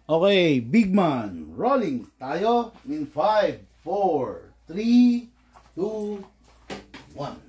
Okay, big man, rolling tayo in 5, 4, 3, 2, 1.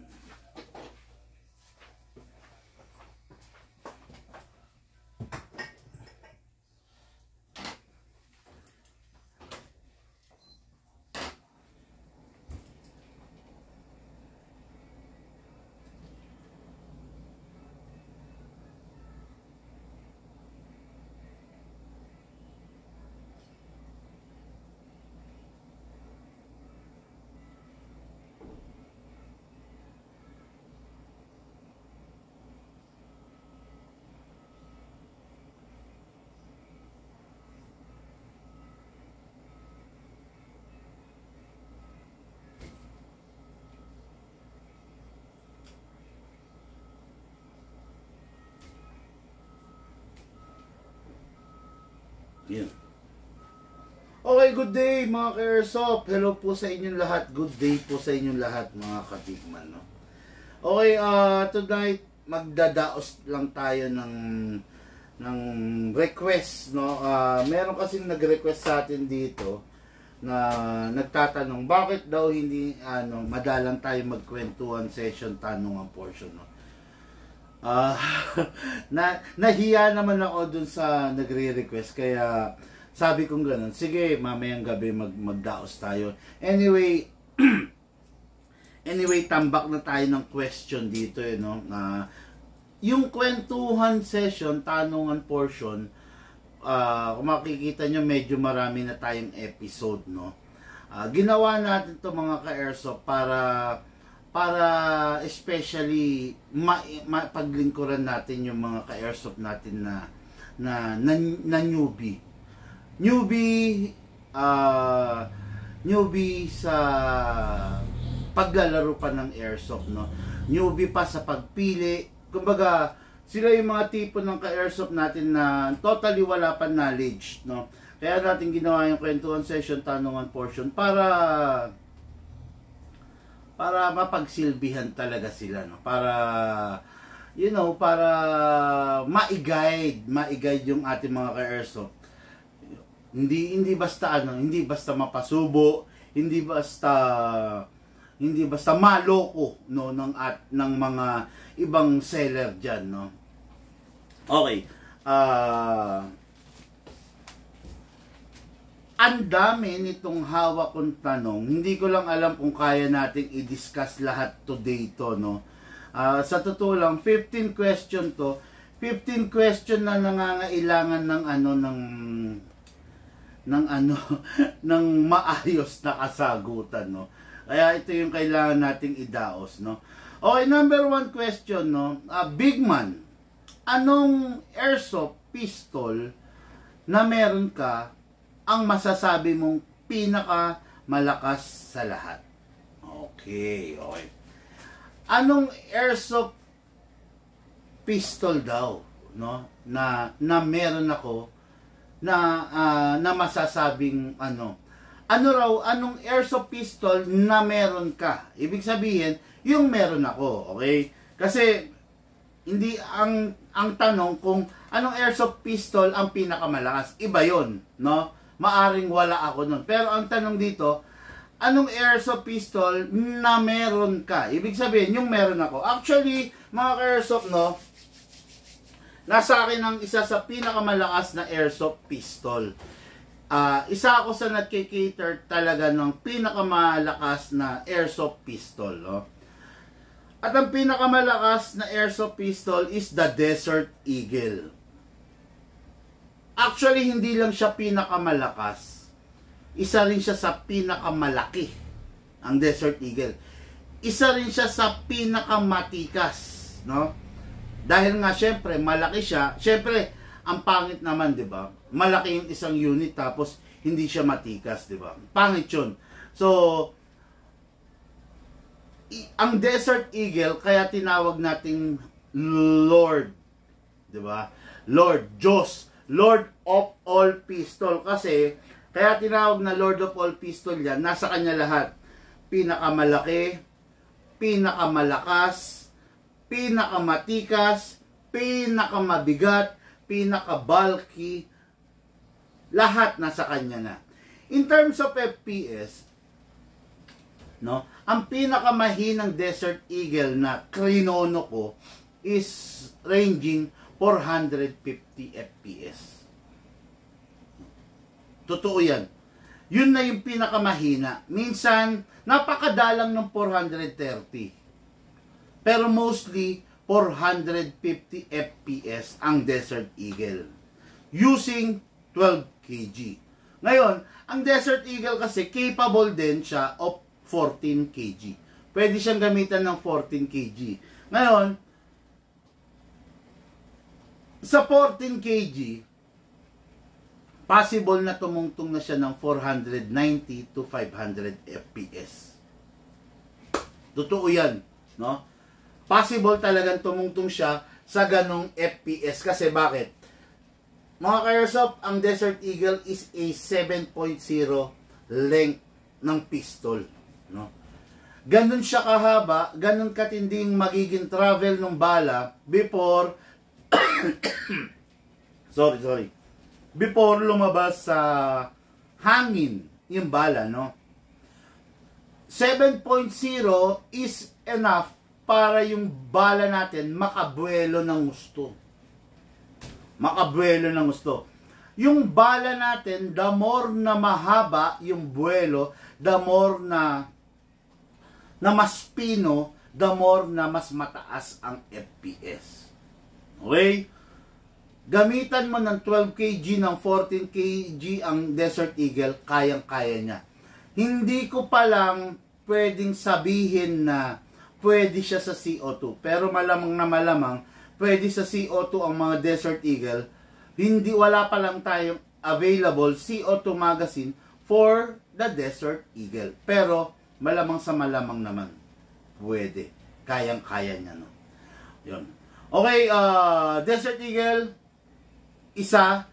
Yan. Okay, good day mga ka-airsoft. Hello po sa inyong lahat. Good day po sa inyong lahat mga kabigman, no? Okay, tonight magdadaos lang tayo ng request, no? Meron kasing nag-request sa atin dito na nagtatanong bakit daw hindi madalang tayo magkwentuhan session tanungan portion, no? Nahiya naman ako dun sa nagre-request, kaya sabi kong ganun, sige mamayang gabi magdaos tayo. Anyway, tambak na tayo ng question dito, no? Yung kwentuhan session, tanungan portion, kung makikita nyo medyo marami na tayong episode, no? Ginawa natin to mga ka-airsoft para especially paglingkuran natin yung mga ka-airsoft natin na newbie sa paglalaro pa ng airsoft, no? Newbie pa sa pagpili. Kumbaga, sila yung mga tipo ng ka-airsoft natin na totally wala pa knowledge, no? Kaya natin ginawa yung kwentuhan session, tanungan portion para mapagsilbihan talaga sila, no? Para para ma-guide yung ating mga ka-airsoft. Hindi basta hindi basta mapasubo, hindi basta maloko, no, ng mga ibang seller diyan, no. Okay. Ang dami nitong hawak kong tanong. Hindi ko lang alam kung kaya nating i-discuss lahat today to, no. Sa totoo lang, 15 question to. 15 question na nangangailangan ng maayos na kasagutan, no. Kaya ito yung kailangan nating idaos, no. Okay, number 1 question, no. Big man, anong airsoft pistol na meron ka ang masasabi mong pinaka malakas sa lahat? Okay. Anong airsoft pistol daw, no, na meron ako na masasabing anong airsoft pistol na meron ka? Ibig sabihin, yung meron ako, okay? Kasi hindi ang tanong kung anong airsoft pistol ang pinakamalakas. Iba 'yon, no? Maaring wala ako nun. Pero ang tanong dito, anong airsoft pistol na meron ka? Ibig sabihin, yung meron ako. Actually, mga ka-airsoft, no, nasa akin ang isa sa pinakamalakas na airsoft pistol. Isa ako sa nagkikater talaga ng pinakamalakas na airsoft pistol, no? At ang pinakamalakas na airsoft pistol is the Desert Eagle. Actually, hindi lang siya pinakamalakas. Isa rin siya sa pinakamalaki, ang Desert Eagle. Isa rin siya sa pinakamatikas, no? Dahil nga, syempre, malaki siya. Syempre, ang pangit naman, di ba? Malaki yung isang unit, tapos hindi siya matikas, di ba? Pangit yun. So, ang Desert Eagle, kaya tinawag nating Lord, di ba? Lord, Diyos, Lord of all pistol. Kasi, kaya tinawag na Lord of all pistol yan, nasa kanya lahat. Pinakamalaki, pinakamalakas, pinakamatikas, pinakamabigat, pinaka-bulky, lahat nasa kanya na. In terms of FPS, no, ang pinakamahinang Desert Eagle na krinono ko is ranging 450 FPS. Totoo yan. Yun na yung pinakamahina. Minsan, napakadalang ng 430. Pero mostly, 450 FPS ang Desert Eagle. Using 12 kg. Ngayon, ang Desert Eagle kasi capable din siya of 14 kg. Pwede siyang gamitan ng 14 kg. Ngayon, sa 14 kg, possible na tumungtong na siya ng 490 to 500 FPS. Totoo yan, no? Possible talagang tumungtong siya sa ganong FPS. Kasi bakit? Mga ka-airsoft, ang Desert Eagle is a 7.0 length ng pistol, no? Ganon siya kahaba, ganon katinding magiging travel ng bala before before lumabas sa hangin yung bala, no? 7.0 is enough para yung bala natin makabuelo ng gusto. Makabuelo ng gusto. Yung bala natin, the more na mahaba yung buelo, the more na mas pino, the more na mas mataas ang FPS. Okay? Gamitan mo ng 12 kg, ng 14 kg ang Desert Eagle, kayang-kaya niya. Hindi ko pa lang pwedeng sabihin na pwede siya sa CO2. Pero malamang na malamang, pwede sa CO2 ang mga Desert Eagle. Wala pa lang tayong available CO2 magazine for the Desert Eagle. Pero, malamang sa malamang naman, pwede. Kayang-kaya niya, no? Yun. Okay, Desert Eagle, isa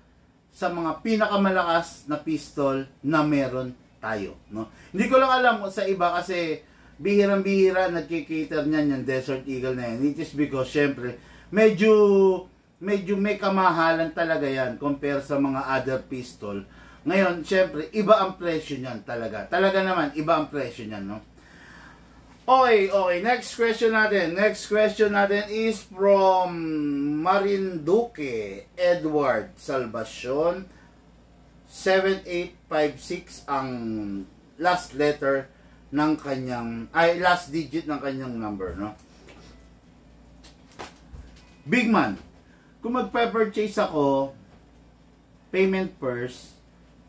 sa mga pinakamalakas na pistol na meron tayo, no? Hindi ko lang alam sa iba kasi bihirang-bihira nagkikater niyan yung Desert Eagle na yan. It is because, syempre, medyo may kamahalan talaga yan compare sa mga other pistol. Ngayon, syempre, iba ang presyo niyan talaga. Talaga naman, iba ang presyo niyan, no? Okay. Next question natin is from Marinduque Edward Salvacion. 7856 ang last letter ng kanyang, last digit ng kanyang number, no? Big man, kung magpe-purchase ako, payment first,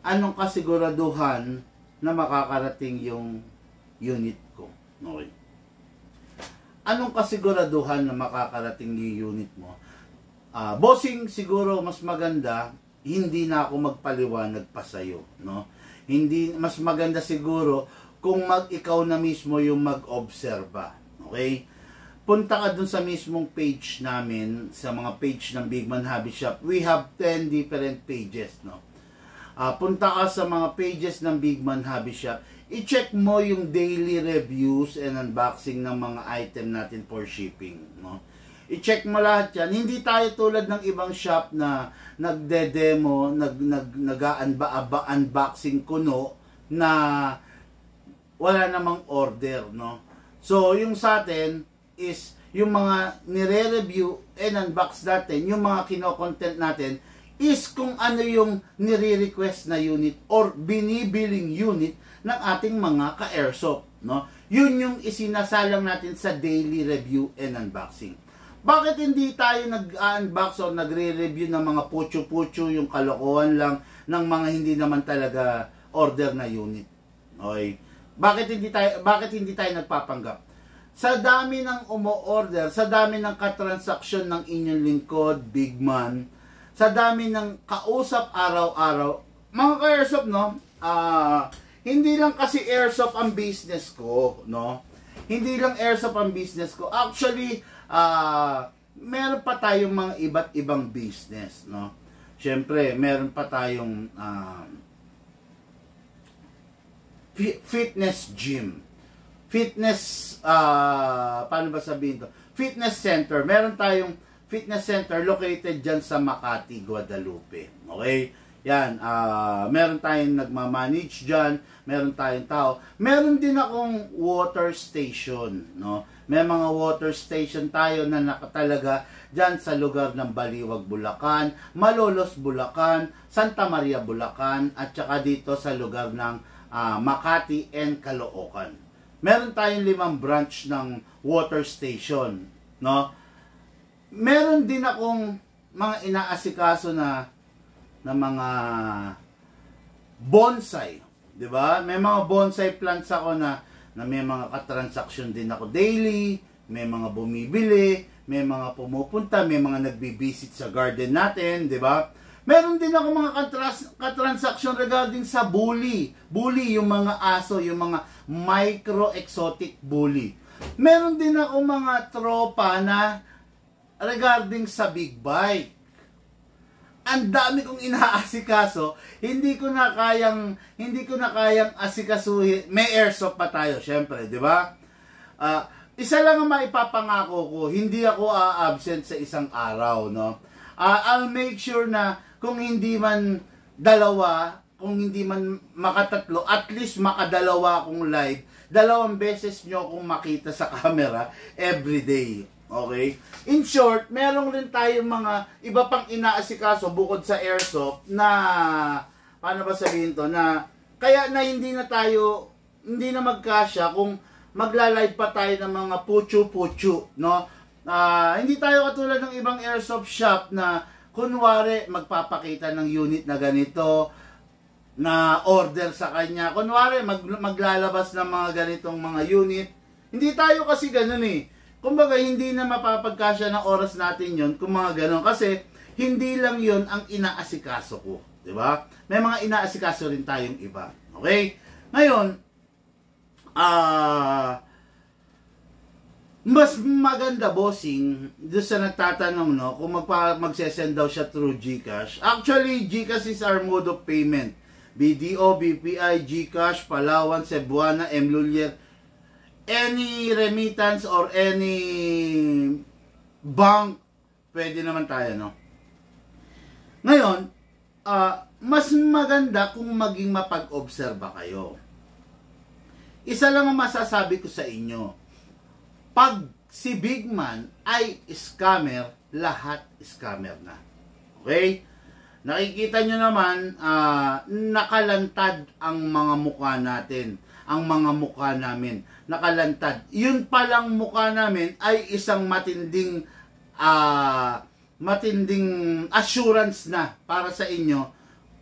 anong kasiguraduhan na makakarating yung unit ko? Okay. Anong kasiguraduhan na makakarating yung unit mo? Bossing, siguro mas maganda, hindi na ako magpaliwanag pa sa'yo, no? Hindi, mas maganda siguro kung ikaw na mismo yung mag-obserba. Okay? Punta ka dun sa mismong page namin, sa mga page ng Big Man Hobby Shop. We have 10 different pages, no? Punta ka sa mga pages ng Big Man Hobby Shop. I-check mo yung daily reviews and unboxing ng mga item natin for shipping, no? I-check mo lahat yan. Hindi tayo tulad ng ibang shop na nagde-demo, nag-unboxing kuno na wala namang order, no? So, yung sa atin is yung mga nire-review and unbox natin, yung mga kino-content natin is kung ano yung nire-request na unit or binibiling unit ng ating mga ka-airsoft, no? Yun yung isinasalang natin sa daily review and unboxing. Bakit hindi tayo nag-unbox o nagre-review ng mga putyo-putyo, yung kalokohan lang ng mga hindi naman talaga order na unit? Okay? Bakit hindi tayo nagpapanggap? Sa dami ng umo-order, sa dami ng katransaksyon ng inyong lingkod, Big Man, sa dami ng kausap araw-araw, mga ka-airsoft, no? Hindi lang kasi airsoft ang business ko, no? Hindi lang airsoft ang business ko. Actually, meron pa tayong mga iba't ibang business, no? Siyempre, meron pa tayong fitness gym. Fitness, paano ba sabihin to? Fitness center. Meron tayong fitness center located dyan sa Makati, Guadalupe. Okay? Yan, meron tayong nagmamanage dyan, meron tayong tao. Meron din akong water station, no? May mga water station tayo na nakatalaga dyan sa lugar ng Baliwag, Bulacan, Malolos, Bulacan, Santa Maria, Bulacan, at saka dito sa lugar ng Makati and Caloocan. Meron tayong 5 branch ng water station, no? Meron din akong mga inaasikaso na mga bonsai, 'di ba? May mga bonsai plants ako na may mga katransaksyon din ako daily, may mga bumibili, may mga pumupunta, may mga nagbi-visit sa garden natin, 'di ba? Meron din ako mga katransaksyon regarding sa bully. Bully, yung mga aso, yung mga micro-exotic bully. Meron din ako mga tropa na regarding sa big bike. Ang dami kong inaasikaso, hindi ko na kayang asikasuhin. May airsoft pa tayo, syempre, 'di ba? Isa lang ang maipapangako ko, hindi ako absent sa isang araw, no? I'll make sure na kung hindi man dalawa, kung hindi man makatatlo, at least makadalawa akong live, 2 beses nyo akong makita sa camera every day. Okay? In short, meron rin tayong mga iba pang inaasikaso bukod sa airsoft na, paano ba sabihin to, na kaya na hindi na magkasya kung magla-live pa tayo ng mga puchu-puchu, no? Hindi tayo katulad ng ibang airsoft shop na kunwari magpapakita ng unit na ganito, na order sa kanya. Kunwari maglalabas ng mga ganitong mga unit. Hindi tayo kasi ganun eh. Kumbaga, hindi na mapapagkasya ng oras natin yon kung mga ganun. Kasi, hindi lang yon ang inaasikaso ko. Diba? May mga inaasikaso rin tayong iba. Okay? Ngayon, mas maganda, bossing, doon sa nagtatanong, no, kung magsesend daw siya through GCash. Actually, GCash is our mode of payment. BDO, BPI, GCash, Palawan, Cebuana, Mlulier, any remittance or any bank, pwede naman tayo, no? Ngayon, mas maganda kung maging mapag-obserba kayo. Isa lang ang masasabi ko sa inyo. Pag si Big Man ay scammer, lahat scammer na. Okay? Nakikita nyo naman, nakalantad ang mga mukha natin. Ang mga mukha namin nakalantad. Yun palang mukha namin ay isang matinding assurance na para sa inyo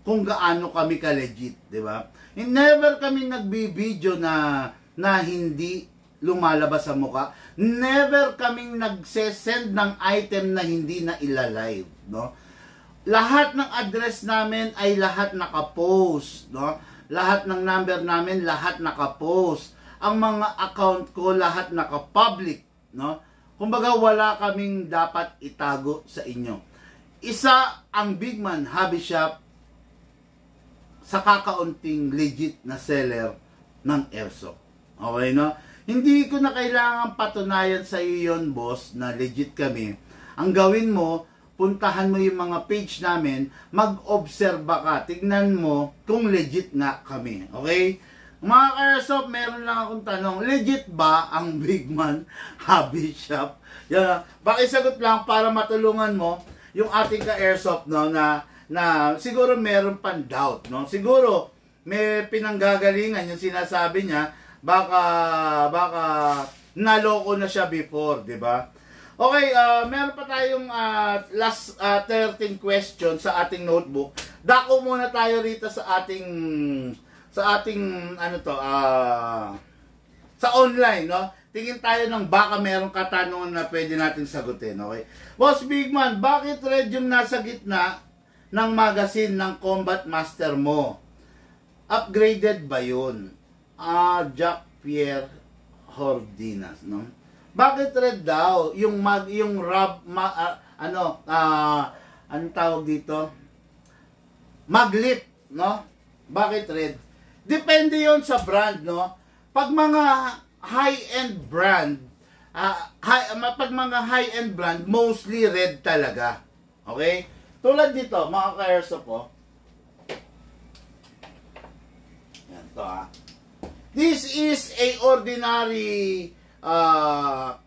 kung gaano kami ka-legit, di ba? Never kami nagbi-video na hindi lumalabas sa mukha. Never kaming nagse-send ng item na hindi na ilalive, no? Lahat ng address namin ay lahat naka-post, no? Lahat ng number namin, lahat naka-post. Ang mga account ko, lahat naka-public, no? Kumbaga, wala kaming dapat itago sa inyo. Isa ang Big Man Hobby Shop sa kakaunting legit na seller ng airsoft. Okay, no? Hindi ko na kailangan patunayan sa iyo yun, boss, na legit kami. Ang gawin mo, puntahan mo yung mga page namin, mag-obserba ka, tignan mo kung legit nga kami. Okay? Mga ka-airsoft, meron lang akong tanong, legit ba ang Big Man Hobby Shop? Yan, pakisagot lang para matulungan mo yung ating ka-airsoft, no, na siguro meron pang doubt, no? Siguro may pinanggagalingan yung sinasabi niya, baka naloko na siya before, di ba? Okay, meron pa tayong last 13 questions sa ating notebook. Dako muna tayo rito sa ating sa online, no? Tingin tayo ng baka merong katanungan na pwede natin sagutin, okay? Boss Big Man, bakit red yung nasa gitna ng magazine ng Combat Master mo? Upgraded ba yun? Jack Pierre Hordinas, no? Bakit red daw? Yung anong tawag dito? Maglip, no? Bakit red? Depende yon sa brand, no? Pag mga high-end brand, pag mga high-end brand, mostly red talaga. Okay? Tulad dito, mga ka-airsoft po. This is a ordinary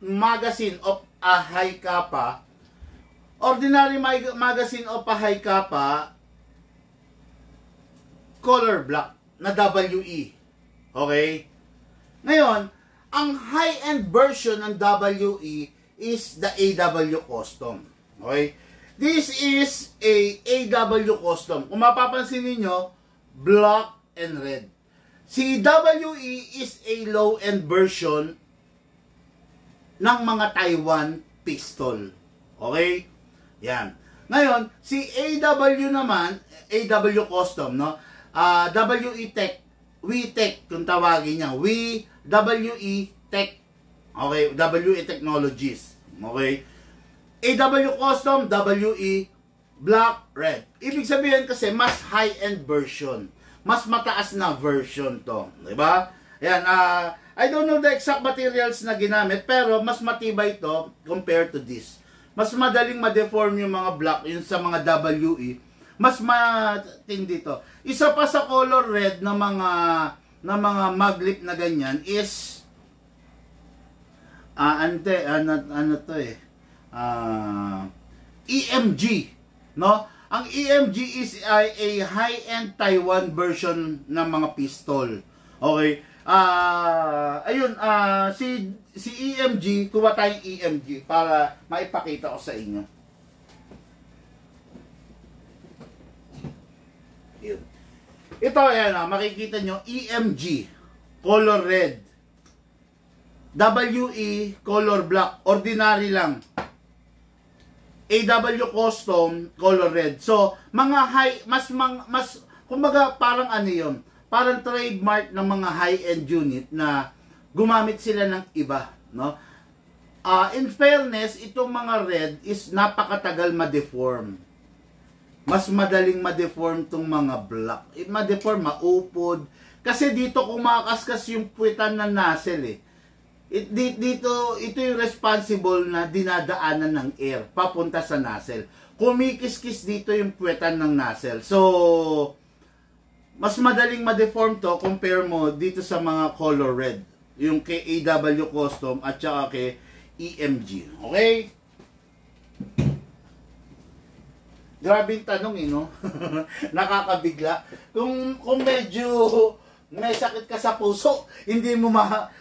magazine of a high kappa. Ordinary magazine of a high kappa, color black na WE. Okay? Ngayon, ang high-end version ng WE is the AW Custom. Okay? This is a AW Custom. Kung mapapansin niyo, black and red. Si WE is a low-end version ng mga Taiwan pistol. Okay? Yan. Ngayon, si AW naman, AW Custom, no? WE Tech, WE Tech, kung tawagin niya. WE Tech. Okay? WE Technologies. Okay? AW Custom, WE, black, red. Ibig sabihin kasi, mas high-end version. Mas mataas na version to. Diba? Ayan, I don't know the exact materials na ginamit, pero mas matibay to compared to this. Mas madaling ma-deform yung mga black, yun sa mga WE. Mas matindi to. Isa pa sa color red na mga maglip na ganyan is ano to eh, EMG, no? Ang EMG is a high-end Taiwan version ng mga pistol. Okay? Ayun, si EMG, kuha tayong EMG para maipakita ko sa inyo. Yun. Ito, ayan, makikita nyo, EMG, color red. WE, color black, ordinary lang. AW Custom, color red. So, mga high, mas kumbaga parang ano yun, parang trademark ng mga high-end unit na gumamit sila ng iba, no? In fairness, itong mga red is napakatagal ma-deform. Mas madaling ma-deform tong mga black. Ma-deform, maupod. Kasi dito kumakaskas yung puwitan ng nozzle eh. Dito, ito yung responsible na dinadaanan ng air papunta sa nozzle. Kumikis-kis dito yung puwetan ng nozzle. So, mas madaling ma-deform to compare mo dito sa mga color red. Yung kay AW Custom at saka kay EMG. Okay? Grabing tanong eh, no? Nakakabigla. Kung medyo may sakit ka sa puso, hindi mo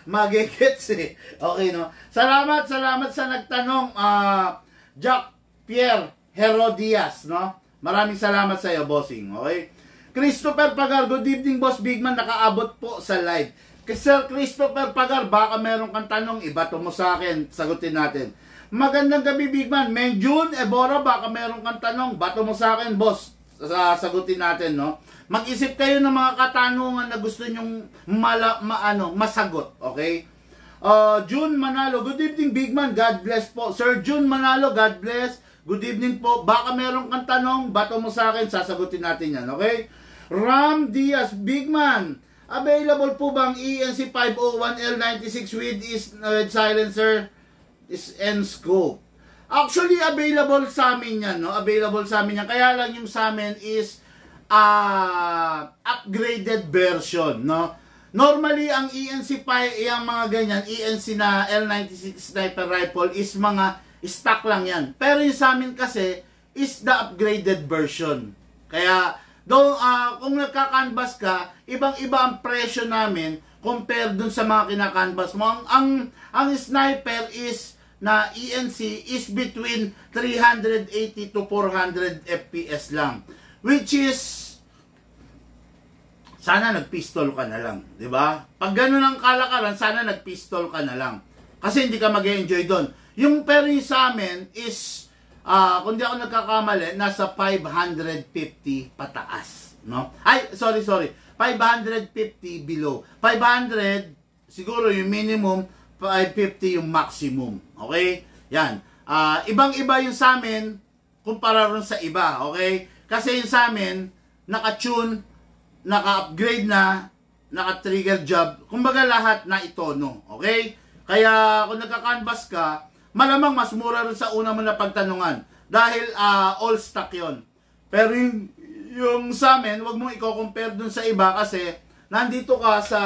magigets eh. Okay, no? Salamat sa nagtanong, Jack Pierre Herodias, no? Maraming salamat sa iyo, bossing. Okay? Christopher Pagar, good evening, Boss Bigman. Nakaabot po sa live. Sir Christopher Pagar, baka meron kang tanong, ibato mo sa akin, sagutin natin. Magandang gabi, Bigman. Menjun Ebora, baka meron kang tanong, bato mo sa akin, boss. Sagutin natin, no? Mag-isip kayo ng mga katanungan na gusto nyong masagot, okay? June Manalo, good evening, Bigman. God bless po. Sir June Manalo, God bless. Good evening po. Baka meron kang tanong, bato mo sa akin, sasagutin natin yan, okay? Ram Diaz, Bigman, available po bang ENC 501L96 with silencer and scope? Actually, available sa amin yan, no? Available sa amin yan. Kaya lang yung sa amin is upgraded version, no? Normally, ang ENC yung mga ganyan, ENC na L96 sniper rifle is mga stock lang yan. Pero yung sa amin kasi is the upgraded version. Kaya, kung nagka-canvas ka, ibang-iba ang presyo namin compare dun sa mga kina-canvas mo. Ang sniper is na ENC is between 380 to 400 FPS lang. Which is, sana nag-pistol ka na lang. Diba? Pag ganun ang kalakaran, sana nag-pistol ka na lang. Kasi hindi ka mag-enjoy doon. Yung pero yung sa amin is, kung di ako nagkakamali, nasa 550 pataas. No? Ay, sorry. 550 below. 500, siguro yung minimum, 550 yung maximum. Okay? Yan. Ibang-iba yung sa amin kumpara rin sa iba. Okay? Kasi yung sa amin, naka-tune, naka-upgrade na, naka-trigger job. Kumbaga lahat na itono. Okay? Kaya kung nagka-canvas ka, malamang mas mura rin sa una mo na pagtanungan. Dahil all stock yon. Pero yung sa amin, wag mong i-compare dun sa iba kasi nandito ka sa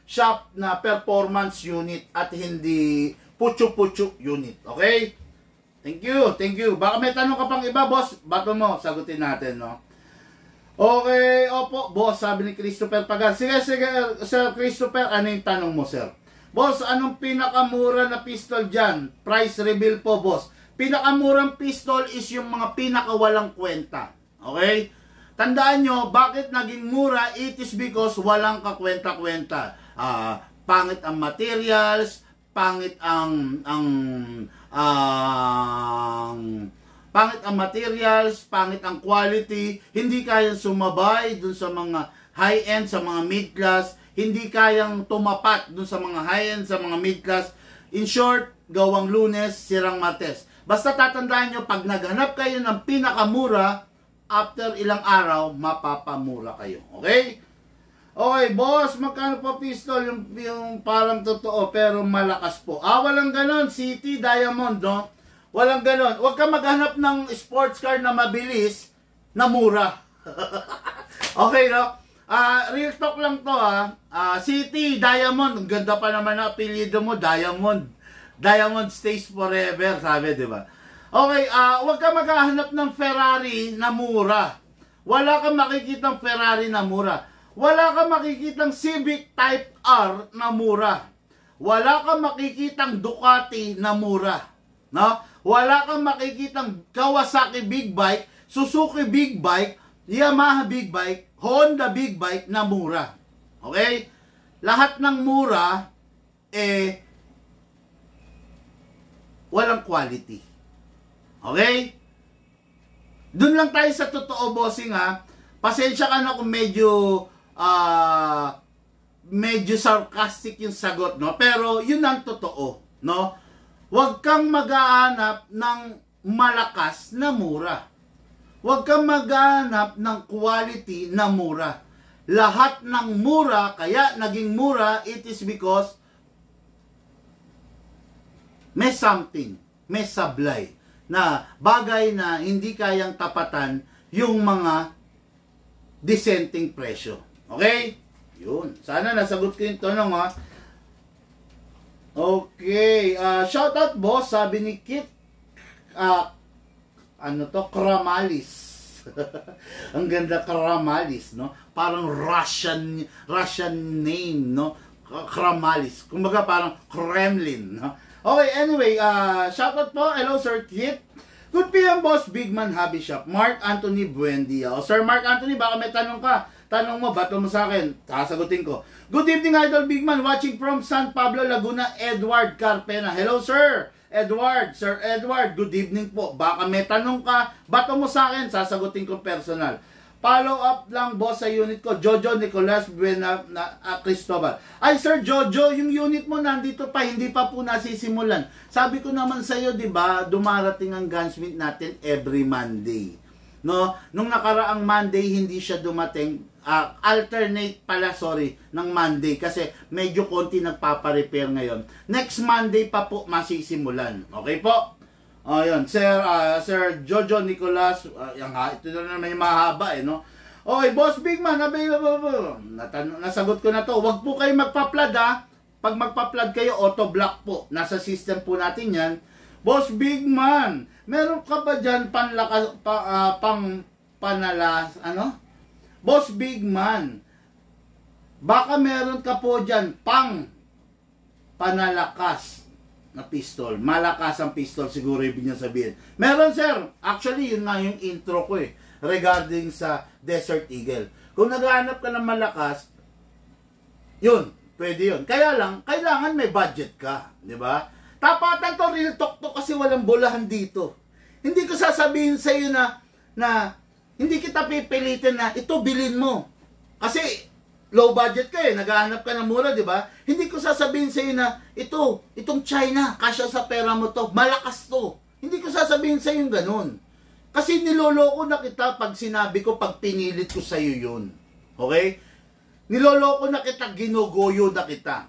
shop na performance unit at hindi putyo-putyo unit. Okay? Thank you, thank you. Baka may tanong ka pang iba, boss. Bato mo, sagutin natin, no? Okay, opo, boss, sabi ni Christopher Pagan. Sige, Sir Christopher, ano yung tanong mo, sir? Boss, anong pinakamura na pistol dyan? Price reveal po, boss. Pinakamurang pistol is yung mga pinakawalang kwenta. Okay? Tandaan nyo, bakit naging mura? It is because walang kakwenta-kwenta. Pangit ang materials, pangit ang materials, pangit ang quality, hindi kayang sumabay dun sa mga high-end, sa mga mid-class, hindi kayang tumapat dun sa mga high-end, sa mga mid-class. In short, gawang Lunes, sirang Martes. Basta tatandaan nyo, pag naghanap kayo ng pinakamura, after ilang araw, mapapamura kayo. Okay? Okay, boss, magkano po pistol? Yung parang totoo, pero malakas po. Walang ganon. City, Diamond, no? Walang ganon. Huwag ka maghanap ng sports car na mabilis, na mura. Okay, no? Real talk lang to, City, Diamond. Ang ganda pa naman na apelyido mo, Diamond. Diamond stays forever, sabi, di ba? Okay, huwag ka maghahanap ng Ferrari na mura. Wala kang makikitang Ferrari na mura. Wala kang makikitang Civic Type R na mura. Wala kang makikitang Ducati na mura. No? Wala kang makikitang Kawasaki Big Bike, Suzuki Big Bike, Yamaha Big Bike, Honda Big Bike na mura. Okay? Lahat ng mura, walang quality. Okay? Doon lang tayo sa totoo, bossing, ha. Pasensya ka na kung medyo sarcastic yung sagot, no? Pero yun ang totoo, no? Huwag kang mag-aanap ng malakas na mura. Huwag kang mag-aanap ng quality na mura. Lahat ng mura, kaya naging mura, it is because may something, may sablay na bagay na hindi kayang tapatan yung mga dissenting presyo. Okay? Yun. Sana nasagot ko yung tanong, ha. Okay. Shout out, boss. Sabi ni Kit. Kramalis. Ang ganda, Kramalis, no? Parang Russian name, no? Kramalis. Kumbaga parang Kremlin, no? Okay, anyway, shout out po. Hello, Sir Kit. Good PM, boss. Big Man Hobby Shop. Mark Anthony Buendia. Sir Mark Anthony, baka may tanong ka. Tanong mo, bato mo sa akin. Sasagutin ko. Good evening, Idol Big Man. Watching from San Pablo, Laguna, Edward Carpena. Hello, sir. Edward. Sir Edward, good evening po. Baka may tanong ka, bato mo sa akin. Sasagutin ko personal. Follow up lang, boss, sa unit ko. Jojo Nicolas Buena Cristobal. Ay, Sir Jojo, yung unit mo nandito pa. Hindi pa po nasisimulan. Sabi ko naman sa iyo, di ba, dumarating ang gunsmith natin every Monday. No? Nung nakaraang Monday, hindi siya dumating. Ng Monday kasi medyo konti nagpapa-repair ngayon. Next Monday pa po masisimulan. Okay po? Ayun, Sir Jojo Nicolas, ito na naman yung mahaba, no? Okay, Boss Big Man, available. Nasagot ko na to. Huwag po kayo magpa-flood, ha? Pag magpa-flood kayo, auto-block po. Nasa system po natin yan. Boss Big Man, meron ka ba dyan Boss Big Man, baka meron ka po dyan panalakas na pistol. Malakas ang pistol, siguro ibig niya sabihin. Meron, sir. Actually, yun nga yung intro ko, regarding sa Desert Eagle. Kung naghahanap ka ng malakas, yun, pwede yun. Kaya lang, kailangan may budget ka. Di ba? Tapatan to, real talk to, kasi walang bulahan dito. Hindi ko sasabihin sa iyo na hindi kita pipilitin na ito bilhin mo. Kasi low budget ka, naghahanap ka ng mura, di ba? Hindi ko sasabihin sa iyo na itong China, kasya sa pera mo to, malakas to. Hindi ko sasabihin sa iyo ganun. Kasi niloloko na kita pag sinabi ko, pag pinilit ko sa iyo yun. Okay? Niloloko na kita, ginugoyo na kita.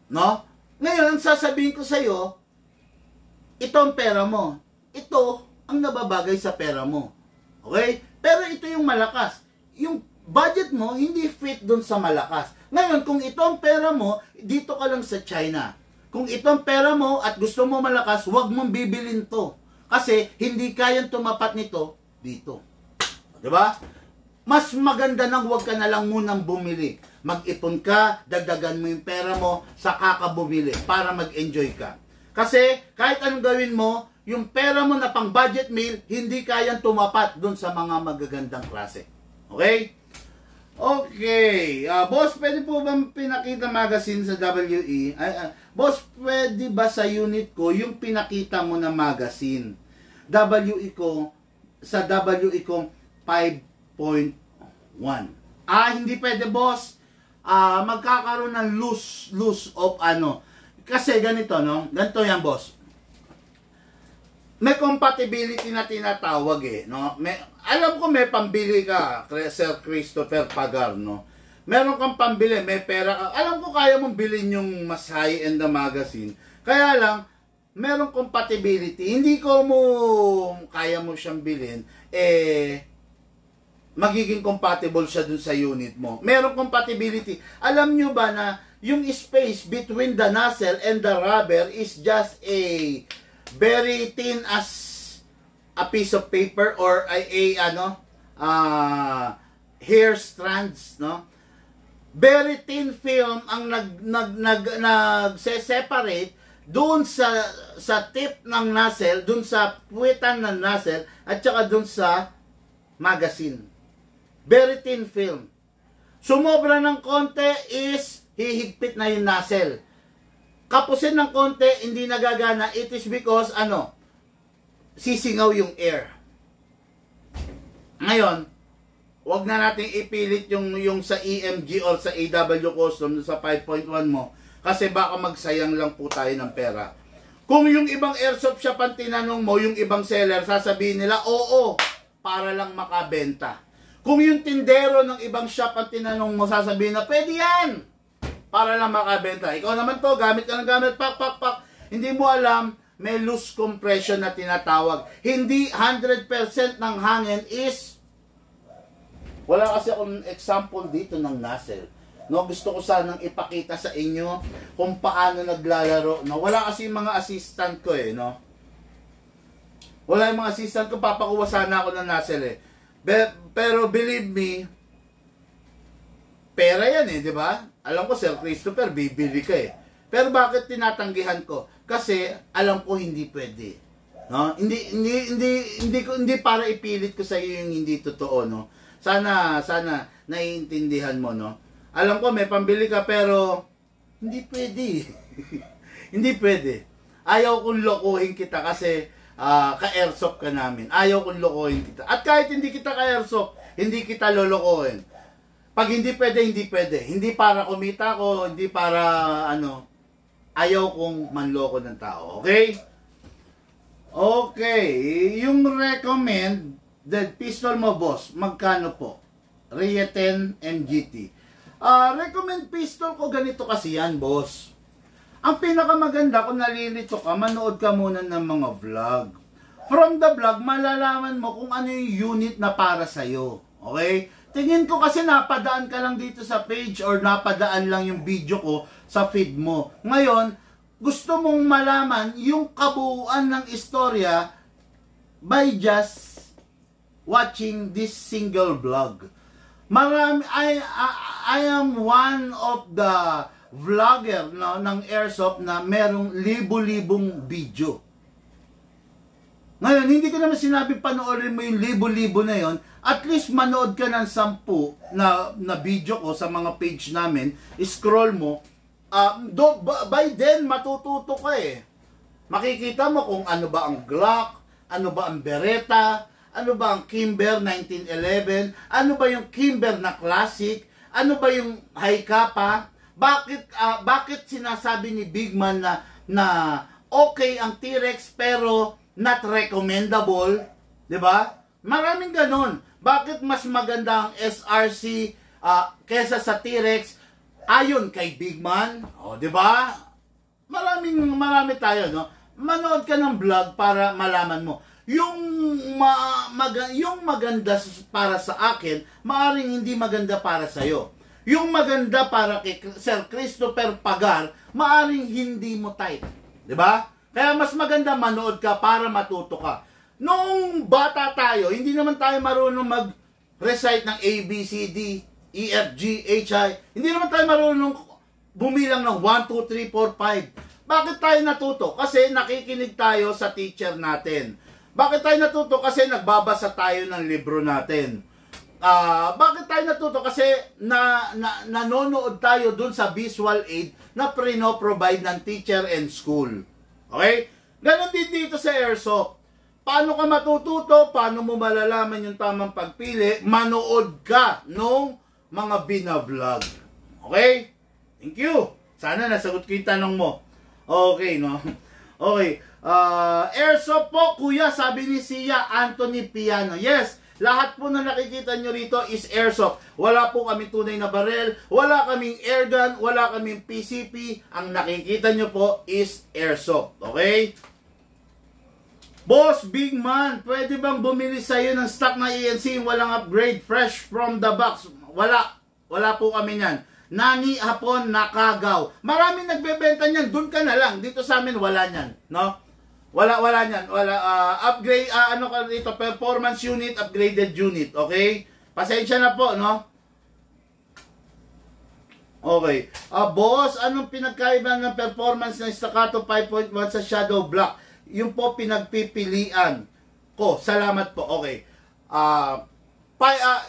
No? Ngayon, ang sasabihin ko sa iyo, ito ang pera mo. Ito ang nababagay sa pera mo. Okay? Pero ito yung malakas. Yung budget mo, hindi fit dun sa malakas. Ngayon, kung ito ang pera mo, dito ka lang sa China. Kung ito ang pera mo at gusto mo malakas, huwag mong bibilin to. Kasi hindi kayang tumapat nito dito. Diba? Mas maganda nang huwag ka na lang munang bumili. Mag-ipon ka, dagdagan mo yung pera mo, saka ka bumili para mag-enjoy ka. Kasi kahit anong gawin mo, yung pera mo na pang budget meal, hindi kayang tumapat dun sa mga magagandang klase. Okay? Okay. Boss, pwede po bang pinakita magazine sa WE? Boss, pwede ba sa unit ko yung pinakita mo na magazine? WE ko, sa WE ko 5.1. Hindi pwede, boss. Magkakaroon ng loose of ano. Kasi ganito, no? Ganito yan, boss. May compatibility na tinatawag no? Alam ko may pambili ka, Sir Christopher Pagar, no? Meron kang pambili, may pera ka. Alam ko kaya mong bilhin yung mas high-end na magazine. Kaya lang, merong compatibility. Hindi ko kaya mo siyang bilhin, magiging compatible siya dun sa unit mo. Merong compatibility. Alam nyo ba na yung space between the nozzle and the rubber is just a very thin as a piece of paper or hair strands, no? Very thin film ang nagse-separate doon sa tip ng nozzle, doon sa puwitan ng nozzle at saka doon sa magazine. Very thin film. Sumobra ng konti is hihigpit na yung nozzle. Kapusin ng konti, hindi nagagana. It is because, sisingaw yung air. Ngayon, wag na natin ipilit yung sa EMG or sa AW Custom sa 5.1 mo kasi baka magsayang lang po tayo ng pera. Kung yung ibang airsoft shop ang tinanong mo, yung ibang seller, sasabihin nila, oo, para lang makabenta. Kung yung tindero ng ibang shop ang tinanong mo, sasabihin na, pwede yan, para lang makabenta. Ikaw naman to, gamit ka ng gamit, pak. Hindi mo alam, may loose compression na tinatawag. Hindi 100% ng hangin is, wala kasi akong example dito ng nozzle. No, gusto ko sanang ipakita sa inyo kung paano naglalaro. No, wala kasi yung mga assistant ko no. Wala yung mga assistant ko, papakuha sana ako ng nozzle Pero believe me, pera yan di ba? Alam ko, Sir Christopher, bibili ka Pero bakit tinatanggihan ko? Kasi alam ko hindi pwede. No? Hindi para ipilit ko sa iyo yung hindi totoo, no. Sana naiintindihan mo, no. Alam ko may pambili ka pero hindi pwede. Hindi pwede. Ayaw kong lokohin kita kasi ka-airsoft ka namin. Ayaw kong lokohin kita. At kahit hindi kita ka-airsoft, hindi kita lolokohin. Pag hindi pwede, hindi pwede. Hindi para kumita ko, hindi para ayaw kong manloko ng tao. Okay? Okay. Yung recommend pistol mo, boss, magkano po? Rhea 10 MGT. Recommend pistol ko ganito kasi yan, boss. Ang pinakamaganda kung nalilito ka, manood ka muna ng mga vlog. From the vlog, malalaman mo kung ano yung unit na para sa'yo. Okay? Tingin ko kasi napadaan ka lang dito sa page or napadaan lang yung video ko sa feed mo. Ngayon, gusto mong malaman yung kabuuan ng istorya by just watching this single vlog. I am one of the vlogger ng airsoft na merong libo-libong video. Ngayon, hindi ko naman sinabi panoorin mo yung libo-libo na yon. At least manood ka ng 10 na video ko sa mga page namin, scroll mo, by then matututo ka Makikita mo kung ano ba ang Glock, ano ba ang Beretta, ano ba ang Kimber 1911, ano ba yung Kimber na classic, ano ba yung high kappa, bakit sinasabi ni Bigman na okay ang T-Rex pero not recommendable, 'di ba? Maraming ganon. Bakit mas maganda ang SRC kesa sa T-Rex ayon kay Bigman? 'di ba? Marami tayo, no? Manood ka ng vlog para malaman mo. yung maganda para sa akin, maaring hindi maganda para sa iyo. Yung maganda para kay Sir Christopher Pagar, maaring hindi mo type. 'Di ba? Kaya mas maganda manood ka para matuto ka. Nung bata tayo, hindi naman tayo marunong mag-recite ng A, B, C, D, E, F, G, H, I. Hindi naman tayo marunong bumilang ng 1, 2, 3, 4, 5. Bakit tayo natuto? Kasi nakikinig tayo sa teacher natin. Bakit tayo natuto? Kasi nagbabasa tayo ng libro natin. Bakit tayo natuto? Kasi nanonood tayo dun sa visual aid na provide ng teacher and school. Okay? Ganon din dito sa airsoft. Paano ka matututo? Paano mo malalaman yung tamang pagpili? Manood ka nung mga bina-vlog. Okay? Thank you. Sana nasagot ko yung tanong mo. Okay, no? Okay. Airsoft po, kuya, sabi ni Sia Anthony Piano. Yes, lahat po na nakikita nyo rito is airsoft. Wala po kami tunay na barel, wala kaming airgun, wala kaming PCP. Ang nakikita nyo po is airsoft. Okay? Boss, big man, pwede bang bumili sa'yo ng stock na ENC walang upgrade, fresh from the box? Wala. Wala po kami yan. Nani, hapon, nakagaw. Maraming nagbebenta niyan. Doon ka na lang. Dito sa amin, wala niyan. No? Wala niyan. Wala, upgrade, ano ka dito, performance unit, upgraded unit. Okay? Pasensya na po, no? Okay. Boss, anong pinagkaiba ng performance ng Staccato 5.1 sa Shadow Black? Yung po pinagpipilian ko. Salamat po. Okay.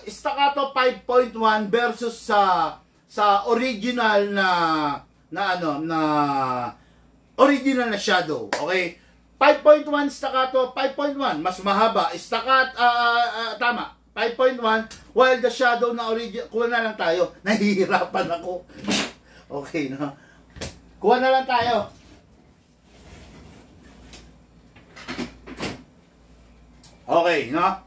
Staccato 5.1 versus sa original na original na Shadow. Okay? 5.1 Staccato, 5.1 mas mahaba. Staccato tama. 5.1 while the Shadow na original, kuha na lang tayo. Nahihirapan ako. Okay, no. Kuha na lang tayo. Okay, no.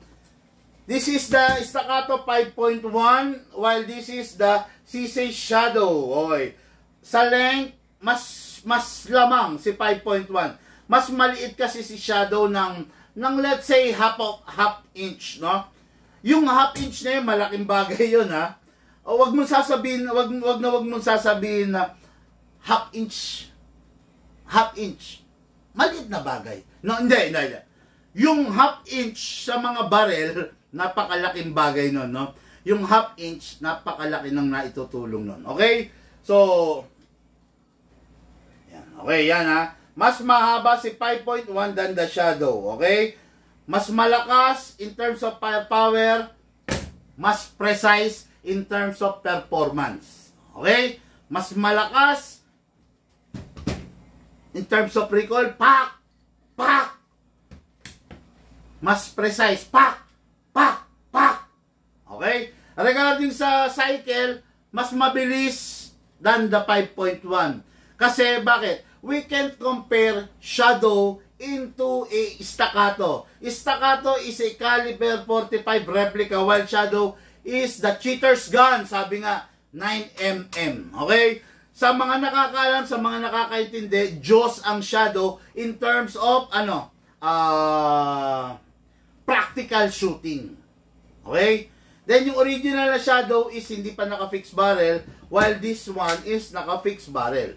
This is the Staccato 5.1 while this is the Sisei Shadow. Okay. Sa length, mas lamang si 5.1. Mas maliit kasi si Shadow ng let's say half inch, no? Yung half inch na yun, malaking bagay yun, ha? Wag mong sasabihin, wag mong sasabihin na half inch. Maliit na bagay. No, hindi. Yung half inch sa mga barrel, napakalaking bagay nun, no? Yung half inch, napakalaki ng naitutulong nun. Okay? So, yan. Okay, yan ha. Mas mahaba si 5.1 than the Shadow. Okay? Mas malakas in terms of firepower, mas precise in terms of performance. Okay? Mas malakas in terms of recoil, pak! Mas precise, pak! Okay? Regarding sa cycle, mas mabilis than the 5.1. Kasi bakit? We can compare Shadow into a Staccato. Staccato is a caliber 45 replica while Shadow is the cheater's gun. Sabi nga, 9mm. Okay? Sa mga nakakaalam, sa mga nakakaintindi, Diyos ang Shadow in terms of practical shooting. Okay? Then yung original na Shadow is hindi pa naka-fix barrel while this one is naka-fix barrel.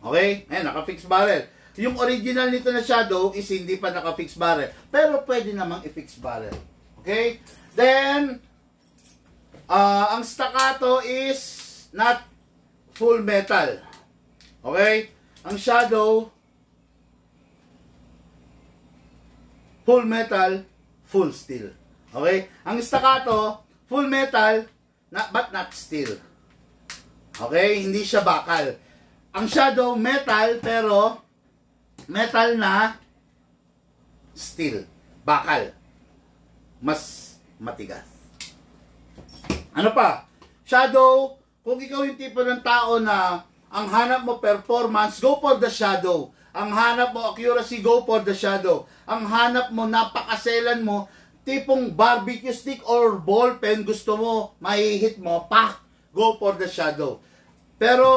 Okay? Ayan, naka-fix barrel. Yung original nito na Shadow is hindi pa naka-fix barrel. Pero pwede namang i-fix barrel. Okay? Then, ang Staccato is not full metal. Okay? Ang Shadow, full metal, full steel. Okay? Ang Staccato, full metal, but not steel. Okay? Hindi siya bakal. Ang Shadow, metal, pero metal na steel. Bakal. Mas matigas. Ano pa? Shadow, kung ikaw yung tipo ng tao na ang hanap mo performance, go for the Shadow. Ang hanap mo accuracy, go for the Shadow. Ang hanap mo napakaselan mo, tipong barbecue stick or ball pen, gusto mo, mahihit mo, go for the Shadow. Pero,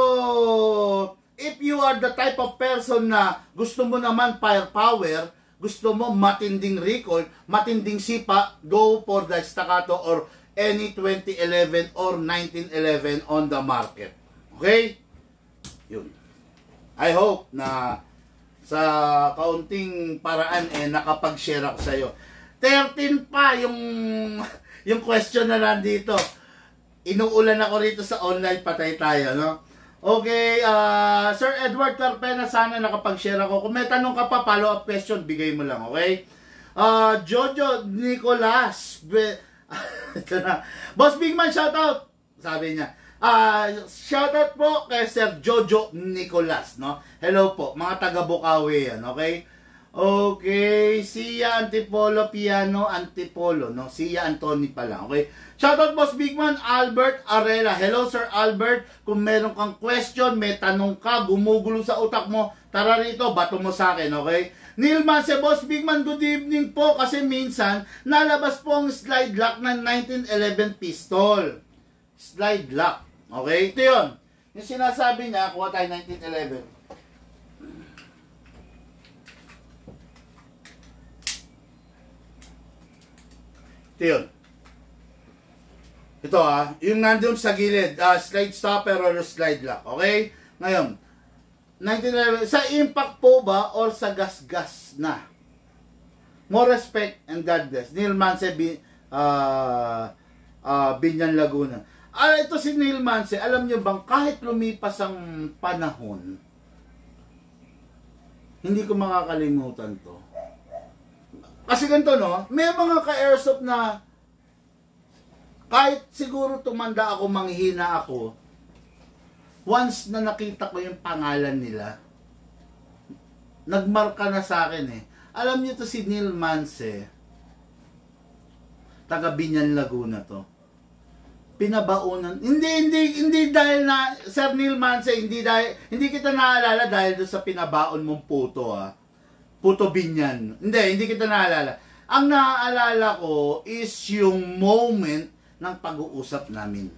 if you are the type of person na gusto mo naman firepower, gusto mo matinding recoil, matinding sipa, go for the staccato or any 2011 or 1911 on the market. Okay? Yun. I hope na sa kaunting paraan nakapag-share ako sa iyo. 13 pa yung question na nandito. Inuulan ako rito sa online, patay tayo, no? Okay, Sir Edward Carpena, sana nakapag-share ako. Kung may tanong ka pa, follow-up question, bigay mo lang, okay? Jojo Nicolas. Ito na. Boss Bigman, shoutout. Sabi niya. Shoutout po kay Sir Jojo Nicolas, no? Hello po, mga taga Bukawi yan, okay? Okay, Sia Antipolo Piano Antipolo, no? Sia Antoni pa lang, okay? Shoutout Boss Bigman, Albert Arela. Hello Sir Albert, kung meron kang question, may tanong ka, gumugulo sa utak mo, tara rito, bato mo sa akin, okay? Neil Manse, Boss Bigman, good evening po, kasi minsan nalabas po ang slide lock ng 1911 pistol. Slide lock, okay? Ito yun, yung sinasabi niya, kuha tayo 1911. Ito yun. Ito yung nandun sa gilid, slide stopper or slide lock, okay? Ngayon, 1911, sa impact po ba or sa gas-gas na? More respect and God bless. Neil Manse, Binyan Laguna. Ito si Neil Manse, alam nyo bang kahit lumipas ang panahon, hindi ko makakalimutan to. Kasi ganito, no? May mga ka-airsoft na kahit siguro tumanda ako, manghihina ako, once na nakita ko yung pangalan nila, nagmarka na sa akin eh. Alam niyo to si Neil Manse, taga Binyan Laguna to. Pinabaunan. Hindi dahil na, Sir Neil Manse, hindi kita naalala dahil doon sa pinabaon mong puto Puto Binyan. Hindi kita naalala. Ang naaalala ko is yung moment ng pag-uusap namin.